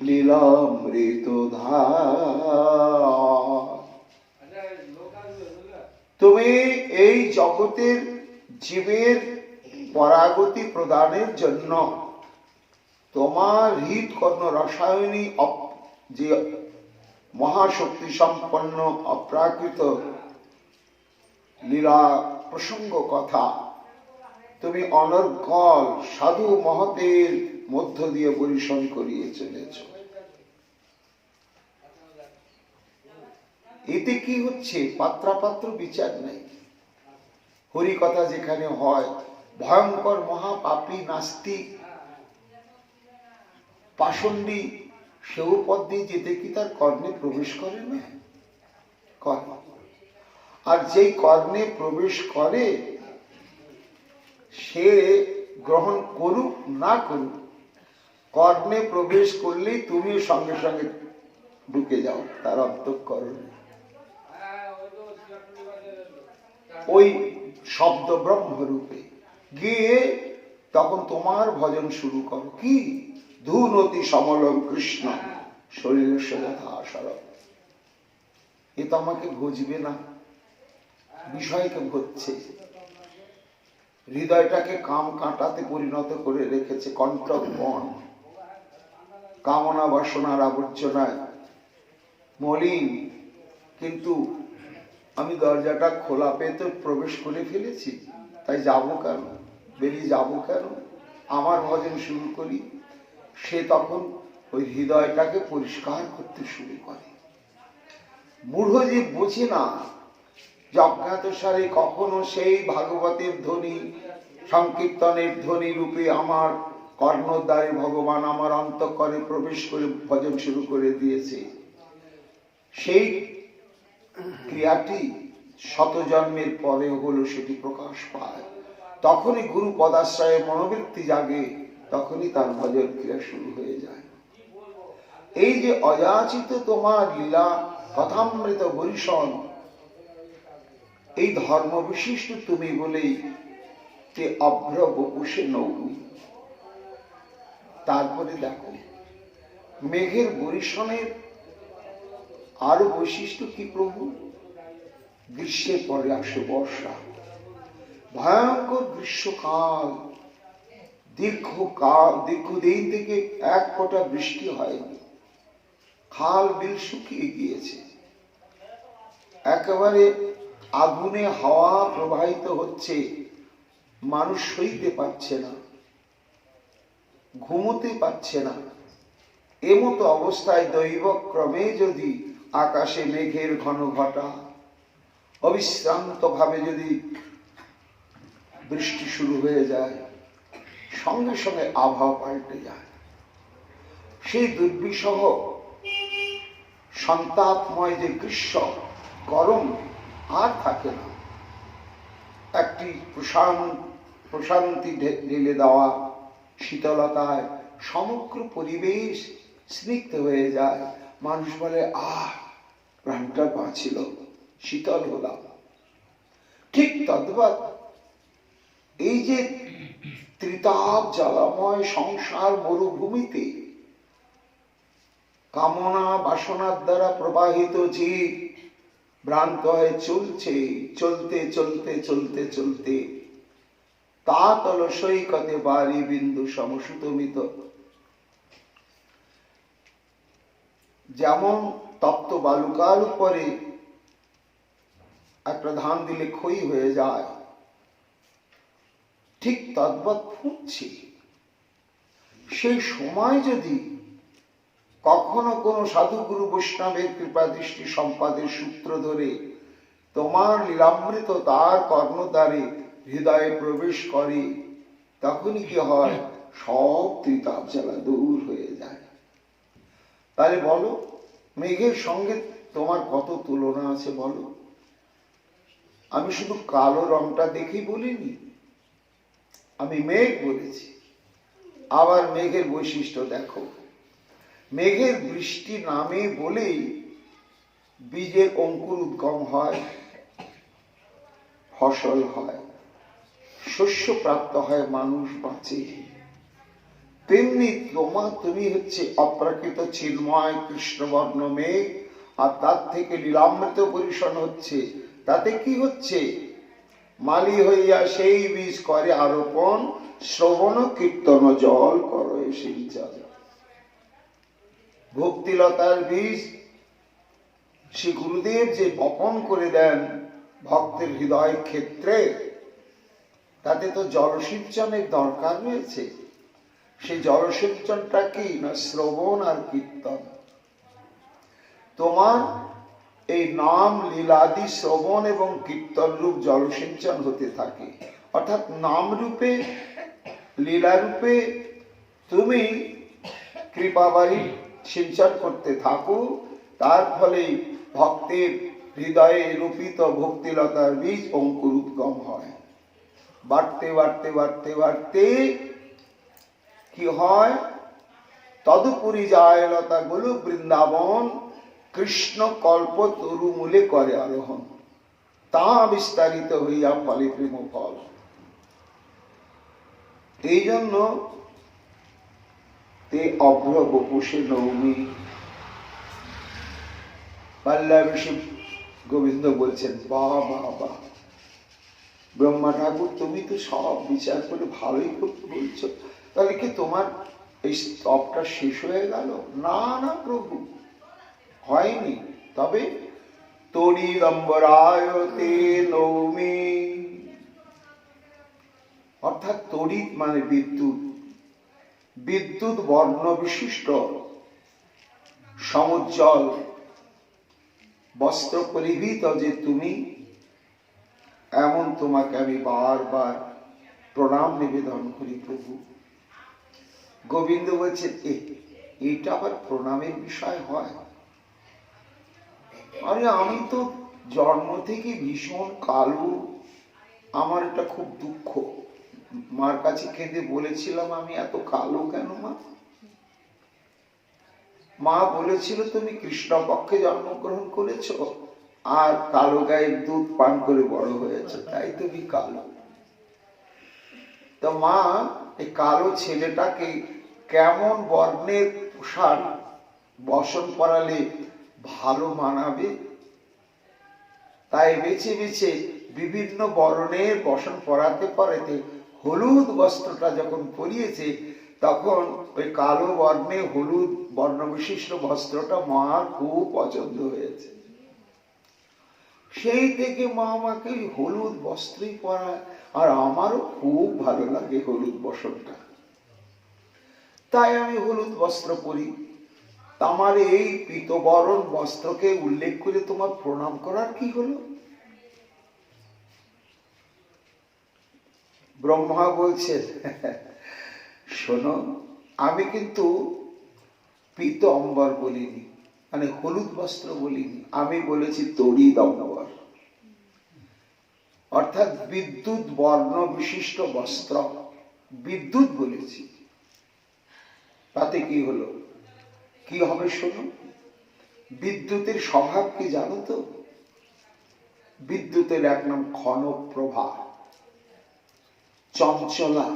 লীলামৃত ধার। তুমি এই জগতের জীবের পরাগতি প্রদানের জন্য তোমার হৃৎকর্ণ রসায়নী যে মহাশক্তি সম্পন্ন অপ্রাকৃত লীলা প্রসঙ্গ কথা তুমি অনর্গল সাধু মহতের মধ্য দিয়ে পরিশন করিয়ে চলেছ। এতে কি হচ্ছে? পাত্রাপাত্র বিচার নেই। হরি কথা যেখানে হয়, ভয়ঙ্কর মহাপাপী নাস্তিক পাষণ্ডী সেও পথ দিয়ে যেতে কি তার কর্ণে প্রবেশ করে না? করে। আর যেই কর্ণে প্রবেশ করে সে গ্রহণ করুক না করুক, কর্ণে প্রবেশ করলেই তুমি সঙ্গে সঙ্গে ঢুকে যাও তার অন্তঃকরণে। ওই শব্দ ব্রহ্মরূপে গিয়ে তখন তোমার ভজন শুরু করো। কি ধুনতি সমলম কৃষ্ণ শরীর যথা সরব। এ তো আমাকে ভজবে না, বিষয়কে ভজছে, হৃদয়টাকে কাম কাঁটাতে পরিণত করে রেখেছে, কণ্টক বন, কামনা বাসনার আবর্জনায় মলিন। কিন্তু আমি দরজাটা খোলা পেয়ে তো প্রবেশ করে ফেলেছি, তাই যাবো কেন, বেরিয়ে যাবো কেন, আমার ভজন শুরু করি। সে তখন ওই হৃদয়টাকে পরিষ্কার করতে শুরু করে। মূঢ় যে বোঝে না যে অজ্ঞাতসারে কখনো সেই ভাগবতের ধ্বনি, সংকীর্তনের ধ্বনি রূপে আমার কর্ণদ্বারে ভগবান আমার অন্তঃকরে প্রবেশ করে ভজন শুরু করে দিয়েছে, সেই ক্রিয়াটি শত জন্মের পরে হলো সেটি প্রকাশ পায়। তখনই গুরু পদাশ্রয়ে মনোবৃত্তি জাগে, তখনই তার ভজন ক্রিয়া শুরু হয়ে যায়। এই যে অযাচিত তোমার লীলা কথামৃত বরিশন, এই ধর্ম বিশিষ্ট তুমি বলেই তে অভ্র বপুষে নৌনি। তারপরে দেখো মেঘের বরিশনের আরো বৈশিষ্ট্য কি প্রভু? গ্রীষ্মের পরে আসে বর্ষা, ভয়ঙ্কর গ্রীষ্মকাল, দীর্ঘদিন থেকে এক ফোঁটা বৃষ্টি হয়নি, খাল বিল শুকিয়ে গিয়েছে, একেবারে আগুনে হাওয়া প্রবাহিত হচ্ছে, মানুষ সইতে পারছে না, ঘুমোতে পারছে না। এমতো অবস্থায় দৈবক্রমে যদি আকাশে মেঘের ঘন ঘটা অবিশ্রান্ত ভাবে যদি বৃষ্টি শুরু হয়ে যায়, সঙ্গে সঙ্গে আবহাওয়া পাল্টে যায়। সেই দুর্বিষহ সন্তাপময় যে গ্রীষ্ম গরম আর থাকে না, একটি প্রশান্তি ঢেলে দেওয়া শীতলতায় সমগ্র পরিবেশ স্নিগ্ধ হয়ে যায়। মানুষ বলে আহ প্রাণটা বাঁচিল, শীতল হলাম। ঠিক তদ্বৎ এই যে ত্রিতাপ জ্বালাময় সংসার মরুভূমিতে কামনা বাসনার দ্বারা প্রবাহিত জীব ভ্রান্ত হয়ে চলছে, চলতে চলতে চলতে চলতে তাতল সৈকতে বারি বিন্দু সমসুতমিত যেমন তপ্ত বালুকার উপরে একটা ধান দিলে ক্ষয়ী হয়ে যায়, ঠিক তদ্বৎ ফুটছে। সেই সময় যদি কখনো কোনো সাধুগুরু বৈষ্ণবের কৃপা দৃষ্টি সম্পাদের সূত্র ধরে তোমার লীলামৃত তার কর্ণদ্বারে হৃদয়ে প্রবেশ করে, তখনই কি হয়, সব ত্রিতাপ জ্বালা দূর হয়ে যায়। তাহলে বলো, মেঘের সঙ্গে তোমার কত তুলনা আছে বলো? আমি শুধু কালো রংটা দেখেই বলিনি, আমি মেঘ বলেছি। আবার মেঘের বৈশিষ্ট্য দেখো, মেঘের বৃষ্টি নামে বলেই বীজের অঙ্কুর উদ্গম হয়, ফসল হয়, শস্য প্রাপ্ত হয়, মানুষ বাঁচে। তেমনি তুমি হচ্ছে অপ্রাকৃত চিন্ময় কৃষ্ণবর্ণ মেঘ, আর তার থেকে লীলামৃত পরিশন হচ্ছে। তাতে কি হচ্ছে, মালি হইয়া সেই বীজ করে আরোপণ, শ্রবণ কীর্তন জল করো সিঞ্চন। ভক্তিলতার বীজ শ্রী গুরুদেব যে বপন করে দেন ভক্তের হৃদয় ক্ষেত্রে, তাতে তো জলসিঞ্চনের দরকার রয়েছে। সেই জলসিঞ্চনটা কি না, শ্রবণ আর কীর্তন। তোমার এই নাম লীলাদি শ্রবণ এবং কীর্তন রূপ জলসিঞ্চন হতে থাকে। অর্থাৎ নাম রূপে লীলা রূপে তুমি কৃপাবাড়ি সিঞ্চন করতে থাকো, তার ফলে ভক্তের হৃদয়ে রূপিত ভক্তিলতার বীজ অঙ্কুর উদ্গম হয়। বাড়তে বাড়তে বাড়তে বাড়তে কি হয়, তদুপরি যায় লতা গুলো বৃন্দাবন, কৃষ্ণ কল্প তরু মূলে করে আরোহণ, তা বিস্তারিত হইয়া ফলে প্রেম ফল। এই জন্য তে অভ্র বপুষে নৌমি, পাল্লাভিষেক গোবিন্দ বলছেন, বাহ বাহ বাহ, ব্রহ্মা ঠাকুর তুমি তো সব বিচার করে ভালোই বলছো, তাহলে কি তোমার এই স্তবটা শেষ হয়ে গেল? না না প্রভু, হয়নি। তবে তড়িদম্বরায়তে নৌমি, অর্থাৎ তড়িৎ মানে বিদ্যুৎ, বিদ্যুৎ বর্ণ বিশিষ্ট সমুজ্জ্বল বস্ত্র পরিহিত যে তুমি, এমন তোমাকে আমি বারবার প্রণাম নিবেদন করি প্রভু। গোবিন্দ বলছেন, এটা আবার প্রণামের বিষয় হয়? আরে আমি তো জন্ম থেকে ভীষণ কালো, আমার এটা খুব দুঃখ। মার কাছে কেঁদে বলেছিলাম, আমি এত কালো কেন মা? মা বলেছিল, তুমি কৃষ্ণ পক্ষে জন্মগ্রহণ করেছো আর কালো গায়ের দুধ পান করে বড় হয়েছে, তাই তুমি কালো। তো মা এই কালো ছেলেটাকে কেমন বর্ণের পোশাক বসন পরালে ভালো মানাবে, তাই বেছে বেছে বিভিন্ন বর্ণের বসন পরাতে পরাতে হলুদ বস্ত্রটা যখন পরিয়েছে, তখন ওই কালো বর্ণে হলুদ বর্ণ বিশিষ্ট বস্ত্রটা মার খুব পছন্দ হয়েছে। সেই থেকে মা আমাকে হলুদ বস্ত্রই পরায়, আর আমারও খুব ভালো লাগে হলুদ বসনটা, তাই আমি হলুদ বস্ত্র পরি। আমার এই পীতবরণ বস্ত্রকে উল্লেখ করে তোমার প্রণাম করার কি হলো? ব্রহ্মা বলছেন, শোনো, আমি কিন্তু পীত অম্বর বলিনি, মানে হলুদ বস্ত্র বলিনি, আমি বলেছি তড়িৎ অম্বর, অর্থাৎ বিদ্যুৎ বর্ণ বিশিষ্ট বস্ত্র, বিদ্যুৎ বলেছি। তাতে কি হলো, কি হবে শোনো। বিদ্যুতের স্বভাব কি জানো তো? বিদ্যুতের এক নাম ক্ষণপ্রভা, চঞ্চলা,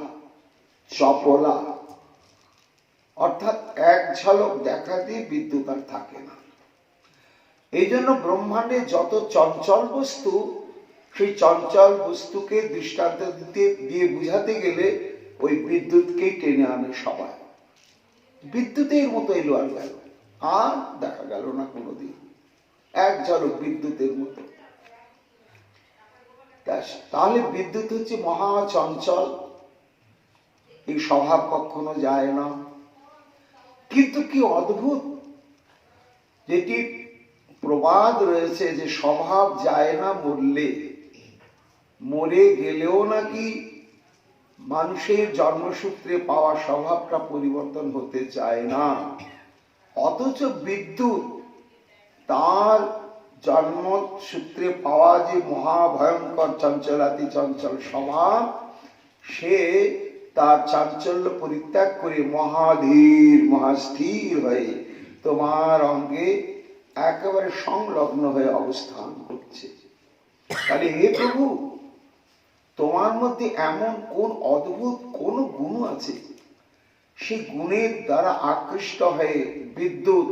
চপলা, অর্থাৎ এক ঝলক দেখা দিয়ে বিদ্যুৎ আর থাকে না। এই জন্য ব্রহ্মাণ্ডে যত চঞ্চল বস্তু, সেই চঞ্চল বস্তুকে দৃষ্টান্ত দিয়ে বুঝাতে গেলে ওই বিদ্যুৎকেই টেনে আনে সবাই। বিদ্যুতের মতো এলো আর গেল, আর দেখা গেল না কোনোদিন, এক ঝলক বিদ্যুতের মতো। তাহলে বিদ্যুৎ হচ্ছে মহা চঞ্চল, এই স্বভাব কখনো যায় না। কিন্তু কি অদ্ভুত, যেটি প্রবাদ রয়েছে যে স্বভাব যায় না মরলে, মরে গেলেও নাকি মানুষের জন্মসূত্রে পাওয়া স্বভাবটা পরিবর্তন হতে চায় না। অথচ বিদ্যুৎ তার জন্মসূত্রে পাওয়া যে মহাভয়ঙ্কর চঞ্চলাতি চঞ্চল স্বভাব, সে তার চাঞ্চল্য পরিত্যাগ করে মহাধীর মহাস্থির হয়ে তোমার অঙ্গে একেবারে সংলগ্ন হয়ে অবস্থান করছে। তাহলে হে প্রভু, তোমার মধ্যে এমন কোন অদ্ভুত কোন গুণ আছে, সেই গুণের দ্বারা আকৃষ্ট হয়ে বিদ্যুৎ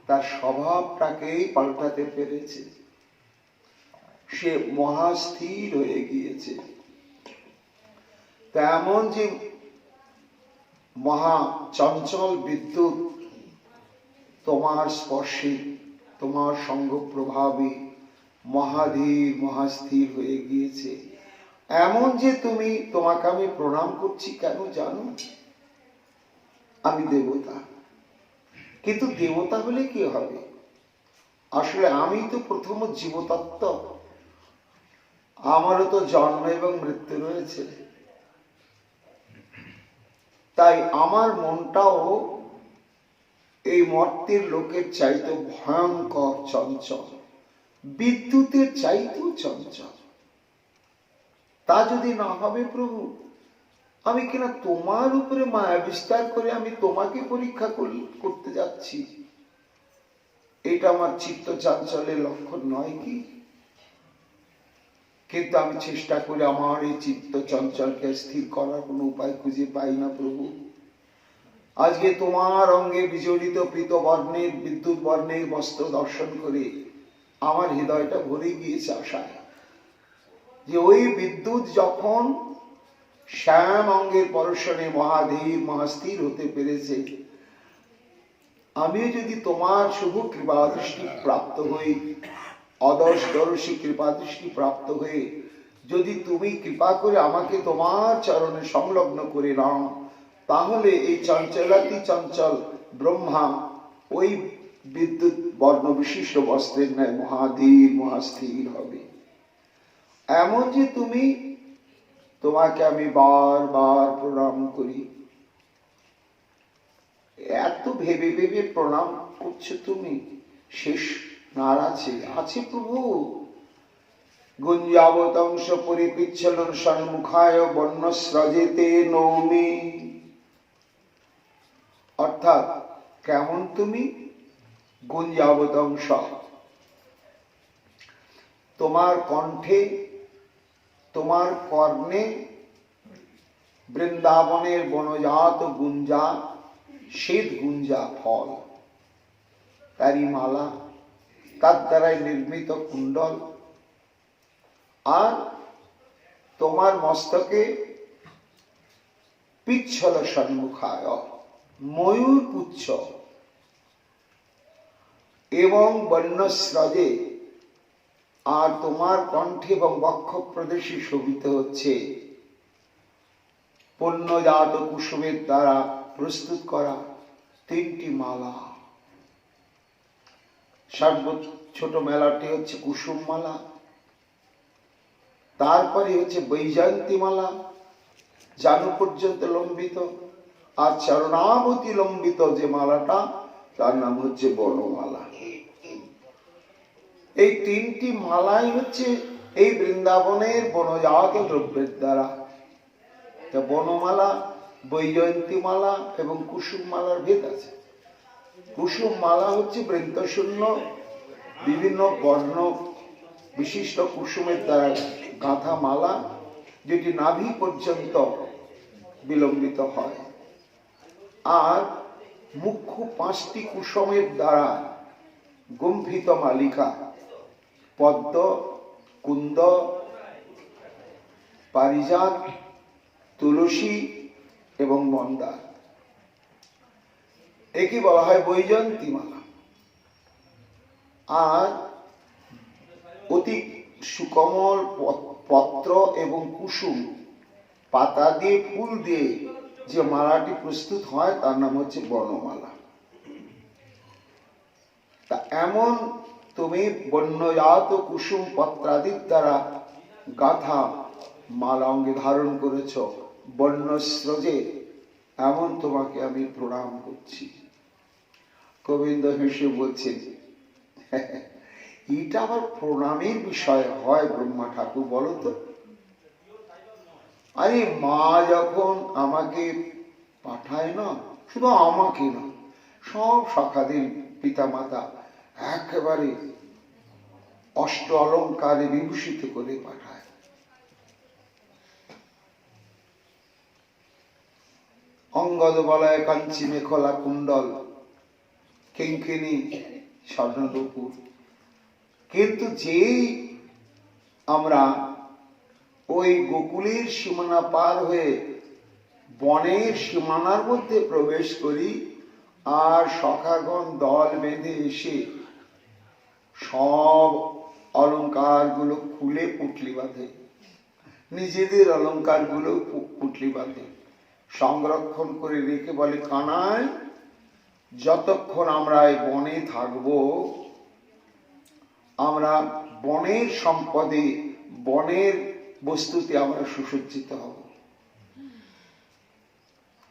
তার স্বভাবটাকেই পাল্টাতে পেরেছে, সে মহাস্থির হয়ে গিয়েছে। তেমন যে মহা চঞ্চল বিদ্যুৎ তোমার স্পর্শে, তোমার সঙ্গ প্রভাবে মহাধীর মহাস্থির হয়ে গিয়েছে। এমন যে তুমি, তোমাকে আমি প্রণাম করছি কেন জানো? আমি দেবতা, কিন্তু দেবতা হলে কি হবে? আসলে আমি তো প্রথম জীবতত্ত্ব, আমারও তো জন্ম এবং মৃত্যু রয়েছে। তাই আমার মনটাও এই মর্তের লোকের চাইতে ভয়ঙ্কর চঞ্চল, বিদ্যুতের চাইতেও চঞ্চল। তা যদি না হবে প্রভু, আমি কিনা তোমার উপরে মায়া বিস্তার করে আমি তোমাকে পরীক্ষা করতে যাচ্ছি, এটা আমার চিত্ত চাঞ্চলের লক্ষণ নয় কি? কিন্তু আমি চেষ্টা করে আমার এই চিত্ত চঞ্চলকে স্থির করার কোনো উপায় খুঁজে পাই না প্রভু। আজকে তোমার অঙ্গে বিজড়িত পীত বর্ণের বিদ্যুৎ বর্ণের বস্ত্র দর্শন করে আমার হৃদয়টা ভরে গিয়েছে আশায়, যে ওই বিদ্যুৎ যখন শ্যাম অঙ্গের পরশনে মহাধীর মহাস্থির হতে পেরেছে, আমিও যদি তোমার শুভ কৃপা দৃষ্টি প্রাপ্ত হই, অদর্শী কৃপা দৃষ্টি প্রাপ্ত হয়ে যদি তুমি কৃপা করে আমাকে তোমার চরণে সংলগ্ন করে নাও, তাহলে এই চঞ্চলাতি চঞ্চল ব্রহ্মা ওই বিদ্যুৎ বর্ণ বিশিষ্ট বস্ত্রের ন্যায় মহাধীর মহাস্থির হবে। এমন যে তুমি, তোমাকে আমি বারবার প্রণাম করি। এত ভেবে ভেবে প্রণাম করছো তুমি, শেষ নার আছে? আছে প্রভু। গুঞ্জাবতংশ পরিপিচ্ছলন সন্মুখায় বর্ণস্রজেতে নৌমি। অর্থাৎ কেমন তুমি? গুঞ্জাবতংশ, তোমার কণ্ঠে, তোমার কর্ণে বৃন্দাবনের বনজাত গুঞ্জা, শ্বেত গুঞ্জা ফল, তারই মালা, তার দ্বারাই নির্মিত কুণ্ডল, আর তোমার মস্তকে পিচ্ছল সন্মুখায় ময়ূর পুচ্ছ এবং বর্ণস্রজে, আর তোমার কণ্ঠে এবং বক্ষ প্রদেশে শোভিত হচ্ছে পণ্যজাত কুসুমের দ্বারা প্রস্তুত করা 3টি মালা। সর্ব ছোট মেলাটি হচ্ছে কুসুম মালা, তারপরে হচ্ছে বৈজয়ন্তী মালা, জানু পর্যন্ত লম্বিত, আর চরণাবতী লম্বিত যে মালাটা, তার নাম হচ্ছে বনমালা। এই 3টি মালাই হচ্ছে এই বৃন্দাবনের বনজাত দ্রব্যের দ্বারা। বনমালা, বৈজয়ন্তী মালা এবং কুসুম মালার ভেদ আছে। কুসুম মালা হচ্ছে বৃন্তশূন্য বিভিন্ন বর্ণ বিশিষ্ট কুসুমের দ্বারা গাঁথা মালা, যেটি নাভি পর্যন্ত বিলম্বিত হয়, আর মুখ্য 5টি কুসুমের দ্বারা গম্ভিত মালিকা, পদ্ম, কুন্দ, পারিজাত, তুলসী এবং মন্দার, একে বলা হয় বৈজয়ন্তী মালা। আর অতি সুকোমল পত্র এবং কুসুম পাতা দিয়ে ফুল দিয়ে যে মালাটি প্রস্তুত হয় তার নাম হচ্ছে বর্ণমালা। তা এমন তুমি বন্যজাত কুসুম পত্রাদির দ্বারা গাথা মালা অঙ্গে ধারণ করেছ বন্যস্রজে, এমন তোমাকে আমি প্রণাম করছি। গোবিন্দ হেসে বলছেন, এটা আবার প্রণামের বিষয় হয় ব্রহ্মা ঠাকুর, বলো তো? আরে মা যখন আমাকে পাঠায় না, শুধু আমাকে না, সব সখাদের পিতা মাতা একেবারে অষ্ট অলঙ্কারে বিভূষিত করে পাঠায়। অঙ্গদ বলয় কাঞ্চি মেখলা কুণ্ডল কিঙ্কিণী স্বর্ণরূপুর। কিন্তু যেই আমরা ওই গোকুলের সীমানা পার হয়ে বনের সীমানার মধ্যে প্রবেশ করি, আর সখাগণ দল বেঁধে এসে সব অলঙ্কার গুলো খুলে পুটলি বাঁধে, নিজেদের অলঙ্কার গুলো পুটলি বাঁধে, সংরক্ষণ করে রেখে বলে, কানাই যতক্ষণ আমরা এই বনে থাকবো, আমরা বনের সম্পদে বনের বস্তুতে আমরা সুসজ্জিত হব।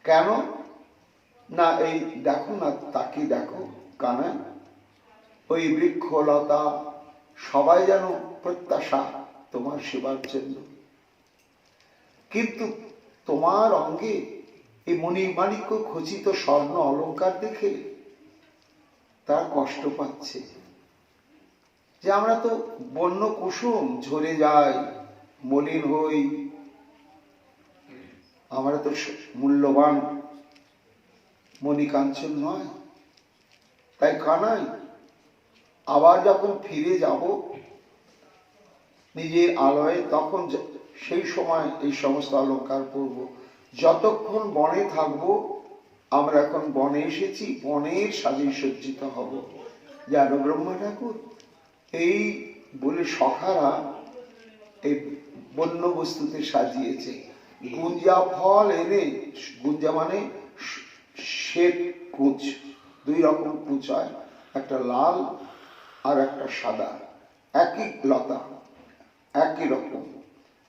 কেন না, এই দেখো না, তাকে দেখো কানাই, ওই বৃক্ষলতা সবাই যেন প্রত্যাশা তোমার সেবার জন্য, কিন্তু তোমার অঙ্গে এই মণিমাণিক্য খচিত স্বর্ণ অলঙ্কার দেখে তার কষ্ট পাচ্ছে যে আমরা তো বন্য কুসুম, ঝরে যাই, মলিন হই, আমরা তো মূল্যবান মণিকাঞ্চন নয়। তাই কানাই আবার যখন ফিরে যাব নিজের আলয়ে, তখন সেই সময় এই সমস্ত অলঙ্কার পরব। যতক্ষণ বনে থাকবো, আমরা এখন বনে এসেছি, বনের সাজে সজ্জিত হব। জানো ব্রহ্মা ঠাকুর, এই বলে সখারা এই বন্য বস্তুতে সাজিয়েছে। গুঞ্জা ফল এনে, গুঞ্জা মানে শ্বেত কুচ, দুই রকম কুচ হয়, একটা লাল আর একটা সাদা, একই লতা, একই রকম,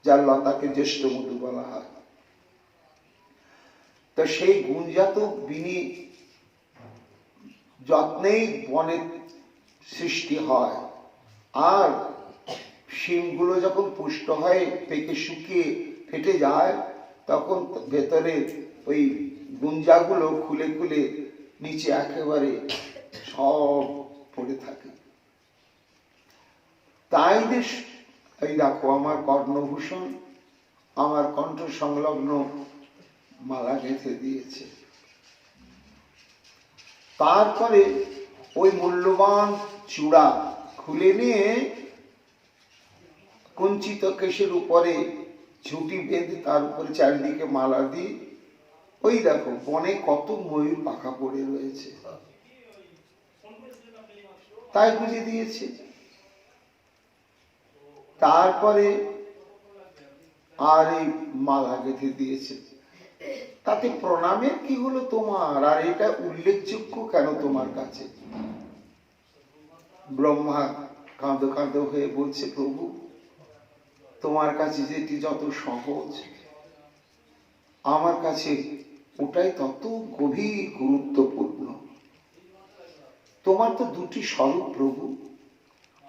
যার লতাকে জ্যেষ্ঠ মধু বলা হয়। তো সেই গুঞ্জা তো বিনি যত্নেই বনে সৃষ্টি হয়, আর শিমগুলো যখন পুষ্ট হয়, পেকে শুকিয়ে ফেটে যায়, তখন ভেতরে ওই গুঞ্জাগুলো খুলে খুলে নিচে একেবারে সব পড়ে থাকে। তাই দেশ, এই দেখো আমার কর্ণভূষণ, আমার কণ্ঠ সংলগ্ন মালা গেঁথে দিয়েছে। তারপরে ওই মূল্যবান চূড়া খুলে নিয়ে কুঞ্চিত কেশের উপরে ঝুঁটি বেঁধে তার উপরে চারিদিকে মালা দিয়ে, ওই দেখো বনে কত ময়ূর পাখা পড়ে রয়েছে, তাই বুঝে দিয়েছে। তারপরে আর এই মালা গেঁথে দিয়েছে। তাতে প্রণামের কি হলো তোমার, আর এটা উল্লেখযোগ্য কেন তোমার কাছে? ব্রহ্মা কাঁদো কাঁদো হয়ে বলছে, প্রভু তোমার কাছে যেটি যত সহজ, আমার কাছে ওটাই তত গভীর গুরুত্বপূর্ণ। তোমার তো দুটি স্বরূপ প্রভু,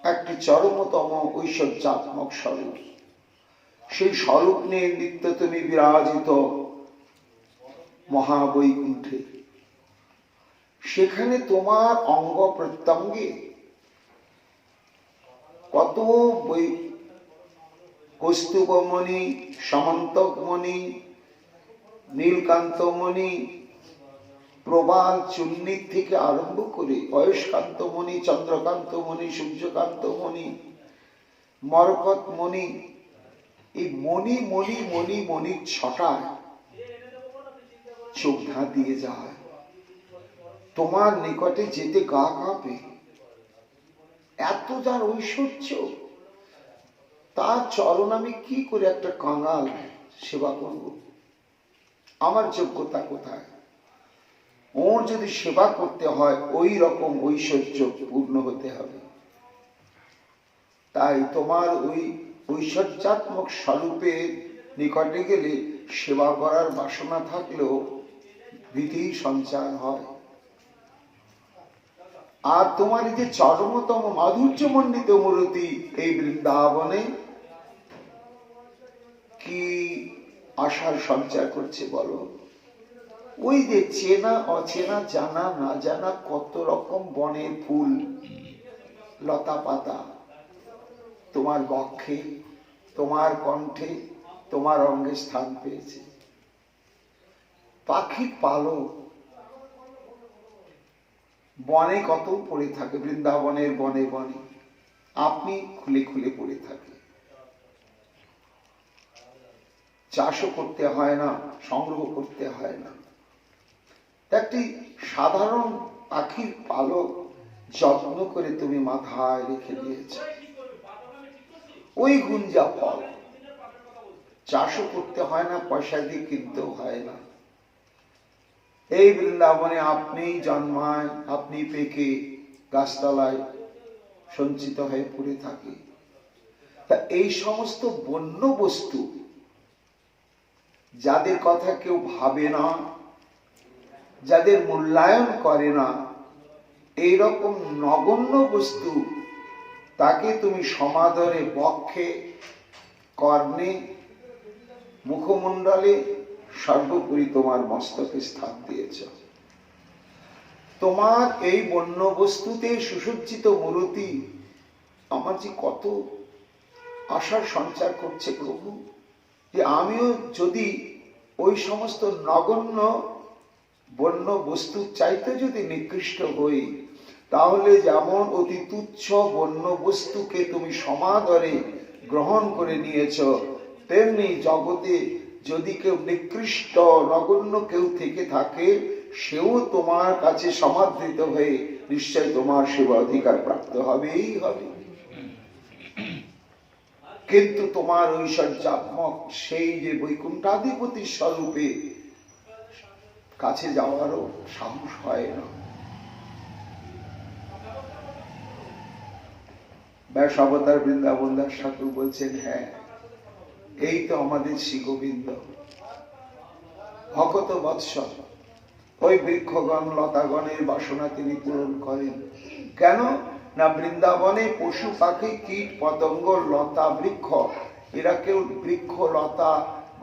একটি চরমতম ঐশ্বর্যাত্মক স্বরূপ, সেই স্বরূপ নিয়ে নিত্য তুমি বিরাজিত মহাবৈকুণ্ঠে। সেখানে তোমার অঙ্গ প্রত্যঙ্গে কত কৌস্তুভমণি, সমন্তকমণি, নীলকান্তমণি, প্রবাল চুন্নি থেকে আরম্ভ করে অয়স্কান্তমণি, চন্দ্রকান্তমণি, সূর্যকান্তমণি, মরকতমণি, এই মণি মণি মণি মণির ছটায় চোখ ধাঁ দিয়ে যায়। তোমার নিকটে যেতে গা কাঁপে। এত যার ঐশ্বর্য, তার চরণ আমি কি করে একটা কাঙাল সেবা করব? আমার যোগ্যতা কোথায়? ওর যদি সেবা করতে হয় ওই রকম ঐশ্বর্য পূর্ণ হতে হবে। তাই তোমার ওই ঐশ্বর্যাত্মক স্বরূপের নিকটে গেলে সেবা করার বাসনা থাকলেও ভীতি সঞ্চার হয়। আর তোমার এই যে চরমতম মাধুর্যমণ্ডিত মূর্তি এই বৃন্দাবনে কি আশার সঞ্চার করছে বলো? ওই যে চেনা অচেনা, জানা না জানা কত রকম বনের ফুল লতা পাতা তোমার বক্ষে, তোমার কণ্ঠে, তোমার অঙ্গে স্থান পেয়েছে। পাখির পালক বনে কত পড়ে থাকে, বৃন্দাবনের বনে বনে আপনি খুলে খুলে পড়ে থাকে। চাষও করতে হয় না, সংগ্রহ করতে হয় না। একটি সাধারণ পাখির পালক যত্ন করে তুমি মাথায় রেখে দিয়েছ। ওই গুঞ্জা ফল চাষও করতে হয় না, পয়সা দিয়ে কিনতেও হয় না। এই বৃন্দাবনে আপনি জন্মায়, আপনি পেকে গাছতলায় সঞ্চিত হয়ে পড়ে থাকে। তা এই সমস্ত বন্য বস্তু যাদের কথা কেউ ভাবে না, যাদের মূল্যায়ন করে না, এইরকম নগণ্য বস্তু তাকে তুমি সমাদরে বক্ষে, কর্ণে, মুখমণ্ডলে, সর্বোপরি তোমার মস্তকে স্থান দিয়েছ। তোমার এই বন্য বস্তুতে সুসজ্জিত মূর্তি আমার যে কত আশার সঞ্চার করছে প্রভু, যে আমিও যদি ওই সমস্ত নগণ্য বন্য বস্তুর চাইতে যদি নিকৃষ্ট হই, তাহলে যেমন অতি তুচ্ছ বন্য বস্তুকে তুমি সমাদরে গ্রহণ করে নিয়েছ, তেমনি জগতে যদি কেউ নিকৃষ্ট নগণ্য কেউ থেকে থাকে, সেও তোমার কাছে সমাদৃত হয়ে নিশ্চয় তোমার সেবা অধিকার প্রাপ্ত হবেই হবে। কিন্তু তোমার ঐশ্বর্যাত্মক সেই যে বৈকুণ্ঠাধিপতি স্বরূপে কাছে যাওয়ারও সাহস হয় না। ব্যাস অবতার বৃন্দাবন দাস ঠাকুর বলছেন, হ্যাঁ, এই তো আমাদের শ্রী গোবিন্দ ভকত বৎসল। ওই বৃক্ষগণ লতাগণের বাসনা তিনি পূরণ করেন। কেন না বৃন্দাবনে পশু পাখি কীট পতঙ্গ লতা বৃক্ষ, এরা কেউ বৃক্ষ লতা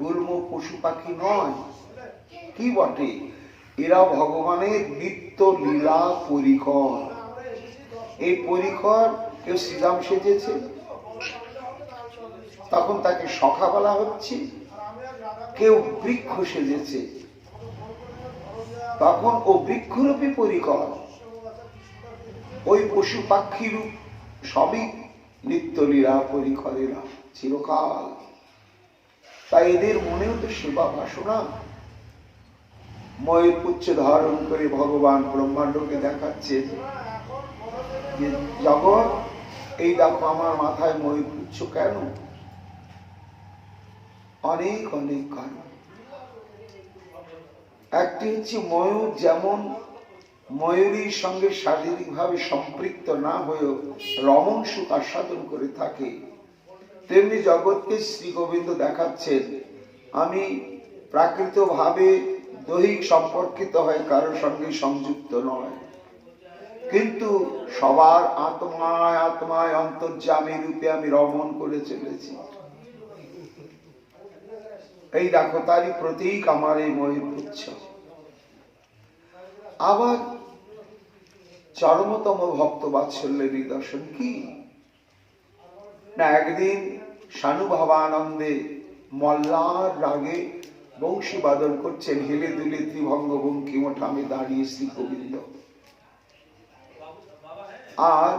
গুল্ম পশু পাখি নয়, কি বটে, এরা ভগবানের নিত্য লীলা পরিকর। এই পরিকর কেউ শ্রীরাম সেজেছে, তখন তাকে সখা বলা হচ্ছে। কেউ বৃক্ষ সেজেছে, তখন ও বৃক্ষরূপী পরিকর। ওই পশু পাখি রূপ সবই নিত্য লীলা পরিকরেরা চিরকাল। তাই এদের মনেও তো সেবা বাসনা। ময়ের পুচ্ছ ধারণ করে ভগবান ব্রহ্মাণ্ডকে দেখাচ্ছেন যে জগৎ, এই দেখো আমার মাথায় ময়ের পুচ্ছ কেন? অনেক অনেক কারণ। একটি হচ্ছে ময়ূর যেমন ময়ূরীর সঙ্গে শারীরিকভাবে সম্পৃক্ত না হয়েও রমণ সুখ আস্বাদন করে থাকে, তেমনি জগৎকে শ্রী গোবিন্দ দেখাচ্ছেন আমি প্রাকৃতভাবে দৈহিক সম্পর্কিত হয়ে কারোর সঙ্গে সংযুক্ত নয়, কিন্তু সবার আত্মায় আত্মায় অন্তর্যামী রূপে আমি রমণ করে চলেছি। এই দেখো তারই প্রতীক আমার এই ময়ূর পুচ্ছ। আবার চরমতম ভক্ত বাৎসল্যের নিদর্শন কি না, একদিন সানুভাবানন্দে মল্লার রাগে বংশী বাদন করছেন, হেলে দুলে ত্রিভঙ্গ বঙ্কিম ঠামে দাঁড়িয়ে শ্রী গোবিন্দ। আর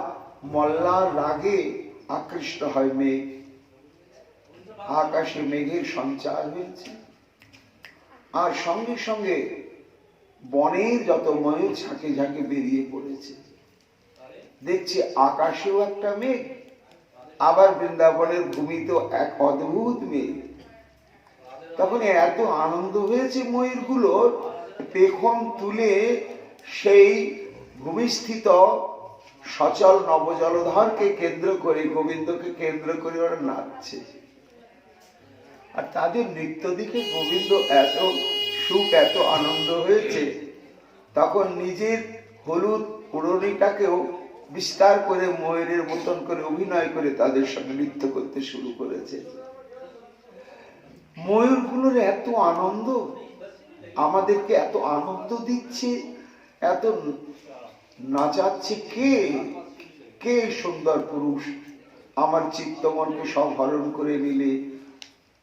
মল্লার রাগে আকৃষ্ট হয় মেঘ, আকাশে মেঘের সঞ্চার হয়েছে, আর সঙ্গে সঙ্গে বনের যত ময়ূর ঝাঁকে ঝাঁকে বেরিয়ে পড়েছে। দেখছি আকাশেও একটা মেঘ, আবার বৃন্দাবনের ভূমিতেও এক অদ্ভুত মেঘ। তখন এত আনন্দ হয়েছে ময়ূরগুলোর, পেখম তুলে সেই ভূমিস্থিত সচল নবজলধরকে কেন্দ্র করে, গোবিন্দকে কেন্দ্র করে ওরা নাচছে। আর তাদের নৃত্য দিকে গোবিন্দ এত সুখ, এত আনন্দ হয়েছে, তখন নিজের হলুদ পুরনিটাকেও বিস্তার করে ময়ূরের মতন করে অভিনয় করে তাদের সঙ্গে নৃত্য করতে শুরু করেছে। ময়ূরগুলোর এত আনন্দ, আমাদেরকে এত আনন্দ দিচ্ছে, এত নাচাচ্ছে। কে কে সুন্দর পুরুষ আমার চিত্তমনকে সব হরণ করে নিলে,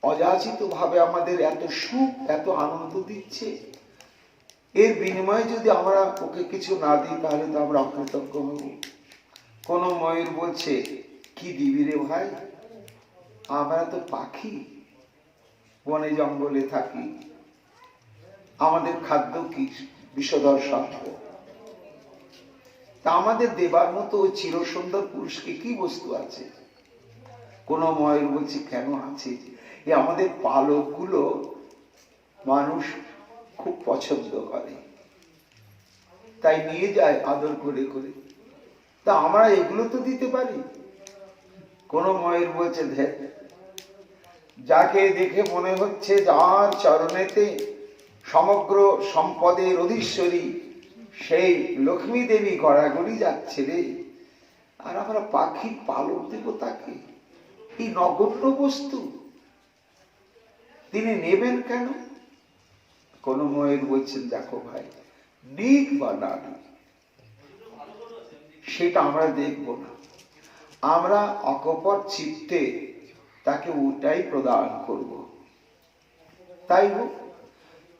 অযাচিত ভাবে আমাদের এত সুখ, এত আনন্দ দিচ্ছে। এর বিনিময়ে যদি আমরা ওকে কিছু না দিই তাহলে তো আমরা অকৃতজ্ঞ হব। কোন ময়ূর বলছে, কি দিবি রে ভাই, আমরা তো পাখি, বনে জঙ্গলে থাকি, আমাদের খাদ্য কি বিষধর সাপ, তা আমাদের দেবার মতো ওই চিরসুন্দর পুরুষকে কি বস্তু আছে? কোন ময়ূর বলছে, কেন আছে, এ আমাদের পালক গুলো মানুষ খুব পছন্দ করে, তাই নিয়ে যায় আদর করে করে, তা আমরা এগুলো তো দিতে পারি। কোন ময়ূর বলছে, ধ্যান, যাকে দেখে মনে হচ্ছে যার চরণেতে সমগ্র সম্পদের অধীশ্বরী সেই লক্ষ্মী দেবী গড়াগড়ি যাচ্ছে রে, আর আমরা পাখি পালক দেব তাকে, এই নগণ্য বস্তু তিনি নেবেন কেন? কোন ময়ূর বলছেন, দেখো ভাই, নিক বা না নিক সেটা আমরা দেখব না, আমরা অকপট চিত্তে তাকে ওটাই প্রদান করব। তাই হোক।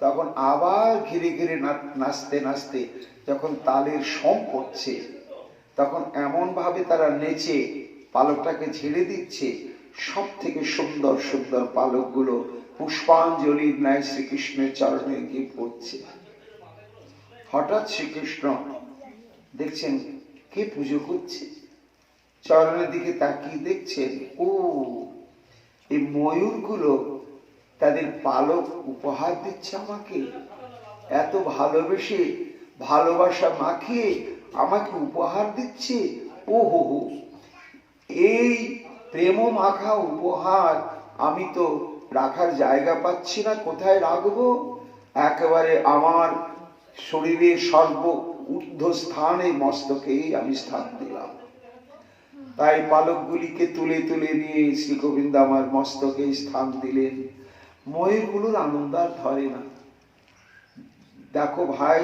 তখন আবার ঘিরে ঘিরে নাচতে নাচতে যখন তালের সম পড়ছে, তখন এমন ভাবে তারা নেচে পালকটাকে ঝেড়ে দিচ্ছে, সব থেকে সুন্দর সুন্দর পালকগুলো পুষ্পাঞ্জলির ন্যায় শ্রীকৃষ্ণের চরণে গিয়ে পড়ছে। হঠাৎ শ্রীকৃষ্ণ দেখছেন কে পুজো করছে, চরণের দিকে তাকিয়ে দেখছেন, ও এই ময়ূরগুলো তাদের পালক উপহার দিচ্ছে আমাকে, এত ভালোবেসে ভালোবাসা মাখিয়ে আমাকে উপহার দিচ্ছে। ও হো হো, এই প্রেম মাখা উপহার আমি তো রাখার জায়গা পাচ্ছি না, কোথায় রাখবো? একেবারে আমার শরীরের সর্ব ঊর্ধ্ব স্থানে মস্তকেই আমি স্থান দিলাম। তাই পালকগুলিকে তুলে তুলে নিয়ে শ্রী গোবিন্দ আমার মস্তকে স্থান দিলেন। ময়ূরগুলোর আনন্দ আর ধরে না। দেখো ভাই,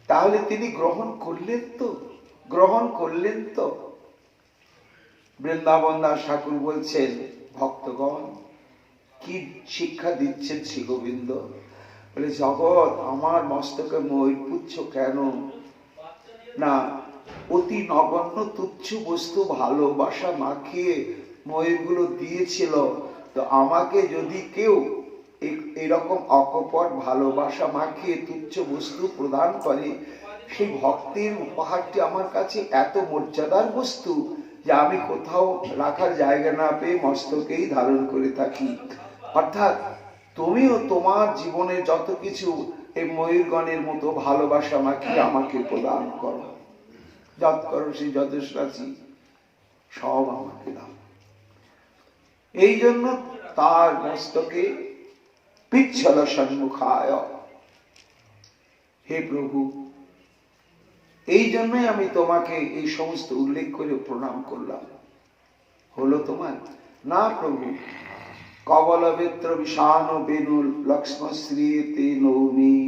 তাহলে তিনি গ্রহণ করলেন তো, গ্রহণ করলেন তো। বৃন্দাবন দাস ঠাকুর বলছেন, ভক্তগণ কি শিক্ষা দিচ্ছেন শ্রী গোবিন্দ? বলে, জগৎ আমার মস্তকে ময়ূর পুচ্ছ কেন? না, অতি নগণ্য তুচ্ছ বস্তু ভালোবাসা মাখিয়ে ময়ূরগুলো দিয়েছিল, তো আমাকে যদি কেউ এরকম অকপট ভালোবাসা মাখিয়ে তুচ্ছ বস্তু প্রদান করে, সেই ভক্তির উপহারটি আমার কাছে এত মর্যাদার বস্তু যে আমি কোথাও রাখার জায়গা না পেয়ে মস্তকেই ধারণ করে থাকি। অর্থাৎ তুমিও তোমার জীবনে যত কিছু এই ময়ূরগণের মতো ভালোবাসা মাখিয়ে আমাকে প্রদান করো, যত করো সেই যথেষ্টাছি সব আমাকে দাও। এই জন্য তার মস্তকে পিচ্ছল সম্মুখায়, হে প্রভু, এই জন্যই আমি তোমাকে এই সমস্ত উল্লেখ করে প্রণাম করলাম। হলো তোমার? না প্রভু, কবলবেত্র বিষাণ বেনুল লক্ষ্মশ্রী তে নৌমি,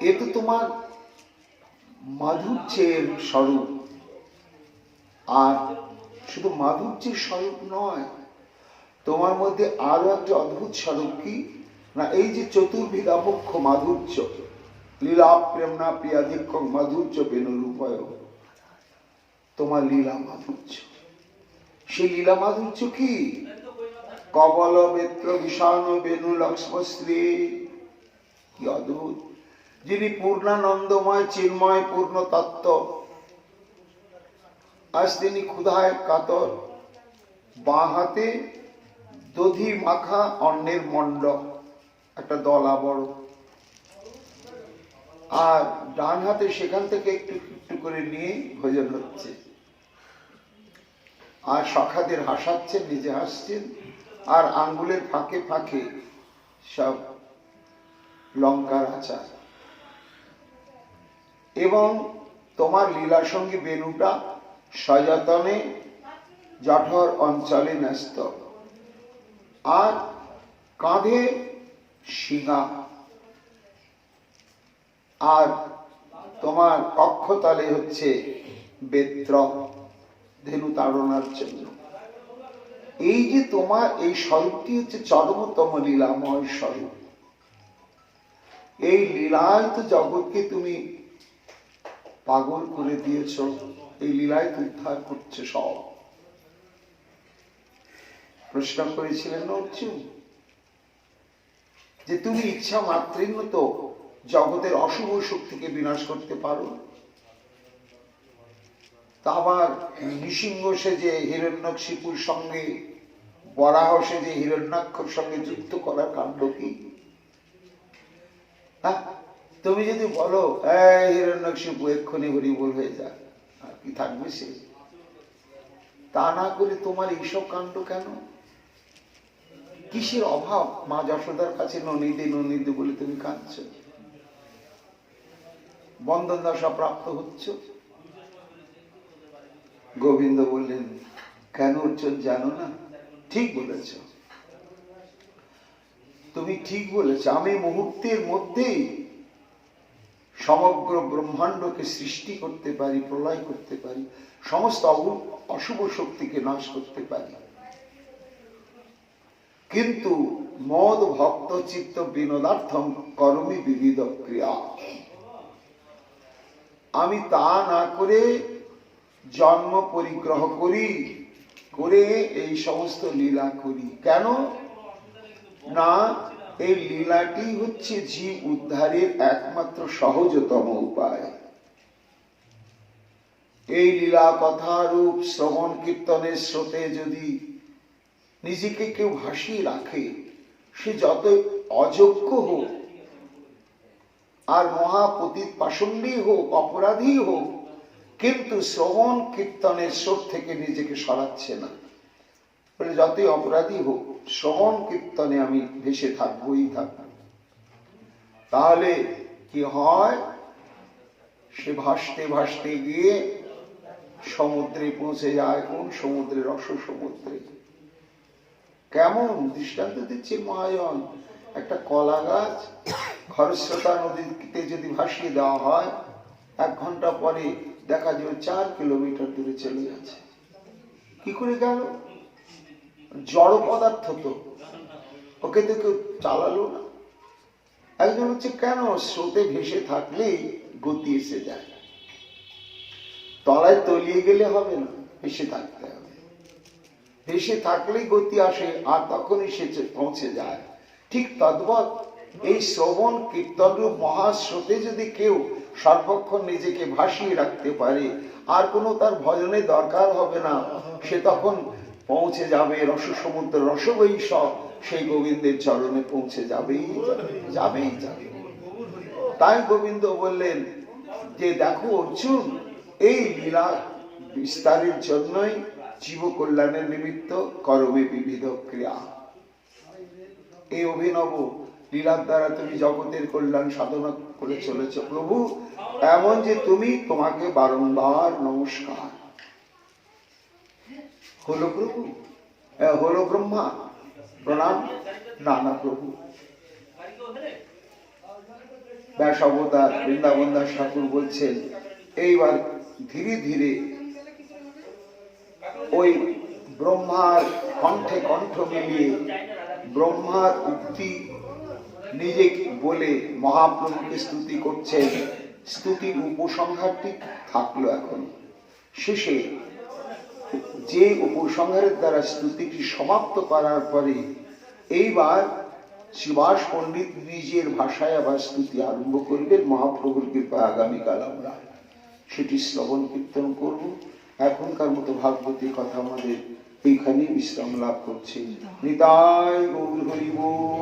এ তো তোমার মাধুর্যের স্বরূপ। আর শুধু মাধুর্যের স্বরূপ নয়, তোমার মধ্যে আরো একটা অদ্ভুত স্বরূপ কি না, এই যে চতুর্বিধাবক্ষ মাধুর্য, লীলা প্রেমনা প্রিয়াধিক্ষ মাধুর্য বেনুরূপয়, তোমার লীলা মাধুর্য। সেই লীলা মাধুর্য কি? কবল বেত্র বিষাণ বেনু লক্ষ্মশ্রী, কি অদ্ভুত! যিনি পূর্ণানন্দময় চিন্ময় পূর্ণ তত্ত্ব, আজ তিনি ক্ষুধায় কাতর, বাঁ হাতে দধি মাখা অন্নের মণ্ড, একটা দলা বড়, আর ডান হাতে সেখান থেকে একটু একটু করে নিয়ে ভোজন হচ্ছে। আর সখাদের হাসাচ্ছেন, নিজে হাসছেন, আর আঙ্গুলের ফাঁকে ফাঁকে সব লঙ্কার আচার। এবং তোমার লীলা সঙ্গী বেণুটা সযতনে জঠর অঞ্চলে ন্যস্ত, আর কাঁধে শিঙা, আর তোমার কক্ষতলে হচ্ছে বেত্র, ধেনু তাড়নার জন্য। এই যে তোমার এই স্বরূপটি হচ্ছে চরমতম লীলাময় স্বরূপ। এই লীলায় তো জগৎকে তুমি পাগল করে দিয়েছ, এই লীলায় তো উদ্ধার করছে সব। প্রশ্ন করেছিলেন অর্জুন যে তুমি ইচ্ছা মাত্রেই তো জগতের অশুভ শক্তিকে বিনাশ করতে পারো, তা আবার নৃসিংহ সেজে হিরণ্যকশিপুর সঙ্গে, বরাহ সেজে হিরণ্যাক্ষর সঙ্গে যুদ্ধ করার কাণ্ড কি? তুমি যদি বলো হিরণ্যকশিপু এক্ষুনি হরিবোল হয়ে যায়, আর কি থাকবে সে? তা না করে তোমার এইসব কাণ্ড কেন? কিসের অভাব? মা যশোদার কাছে ননিদে ননিদে বলে তুমি কাঁদছ, বন্ধন দশা প্রাপ্ত হচ্ছ। গোবিন্দ বললেন, কেন অর্জুন জানো না? ঠিক বলেছ, তুমি ঠিক বলেছ। আমি মুহূর্তের মধ্যেই সমগ্র ব্রহ্মাণ্ডকে সৃষ্টি করতে পারি, প্রলয় করতে পারি, সমস্ত অশুভ শক্তিকে নাশ করতে পারি। কিন্তু মদ ভক্ত চিত্ত বিনোদার্থম করমি বিবিধ ক্রিয়া, আমি তা না করে জন্ম পরিগ্রহ করি, করে এই সমস্ত লীলা করি। কেন না, এই লীলাটি হচ্ছে জীব উদ্ধারের একমাত্র সহজতম উপায়। এই লীলা কথা রূপ শ্রবণ কীর্তনের স্রোতে যদি নিজেকে কেউ ভাসিয়ে রাখে, সে যত অযোগ্য হোক আর মহাপতিত পাষণ্ডী হোক, অপরাধী হোক, কিন্তু শ্রবণ কীর্তনের স্রোত থেকে নিজেকে সরাচ্ছে না। বলে যতই অপরাধী হোক, শ্রবণ কীর্তনে আমি ভেসে থাকবোই থাকবো। তাহলে কি হয়? সে ভাসতে ভাসতে গিয়ে সমুদ্রে পৌঁছে যায়। কোন সমুদ্রে? রস সমুদ্রে। কেমন দৃষ্টান্ত দিচ্ছে মহাজন, একটা কলা গাছ খরস্রোতা নদীতে যদি ভাসিয়ে দেওয়া হয়, 1 ঘন্টা পরে দেখা যাবে 4 কিলোমিটার দূরে চলে যাচ্ছে। কি করে গেল? জড় পদার্থ তো, ওকে তো কেউ চালালো না। একজন হচ্ছে কেন স্রোতে ভেসে থাকলেই গতি এসে যায়, তলায় তলিয়ে গেলে হবে না, ভেসে থাকতে হবে। ভেসে থাকলেই গতি আসে, আর তখনই সে পৌঁছে যায়। ঠিক তদ্বৎ এই শ্রবণ কীর্তন মহাস্রোতে যদি কেউ সর্বক্ষণ নিজেকে ভাসিয়ে রাখতে পারে, আর কোনো তার ভজনের দরকার হবে না, সে তখন পৌঁছে যাবে রস সমুদ্র, রসবৈ সব সেই গোবিন্দের চরণে পৌঁছে যাবেই যাবেই যাবে। তাই গোবিন্দ বললেন যে দেখো অর্জুন, এই লীলা বিস্তারের জন্যই জীব কল্যাণের নিমিত্ত করবে বিবিধ ক্রিয়া। এই অভিনব লীলার দ্বারা তুমি জগতের কল্যাণ সাধনা করে চলেছ প্রভু, এমন যে তুমি, তোমাকে বারংবার নমস্কার। হলো প্রভু, হলো ব্রহ্মা, প্রণাম। নানা প্রভু ব্যাস অবতার বৃন্দাবন দাস ঠাকুর বলছেন, এইবার ধীরে ধীরে ওই ব্রহ্মার কণ্ঠে কণ্ঠ মিলিয়ে ব্রহ্মার উক্তি নিজেকে বলে মহাপ্রভুকে স্তুতি করছেন। স্তুতির উপসংহারটি থাকলো এখন। শেষে যে উপসংহারের দ্বারা স্তুতিটি সমাপ্ত করার পরে এইবার শ্রীবাস পণ্ডিত নিজের ভাষায় আবার স্তুতি আরম্ভ করবেন। মহাপ্রভুর কৃপায় আগামীকাল আমরা সেটি শ্রবণ কীর্তন করব। এখনকার মতো ভাগবতী কথা আমাদের এইখানেই বিশ্রাম লাভ করছে। নিতাই গৌর হরি বল।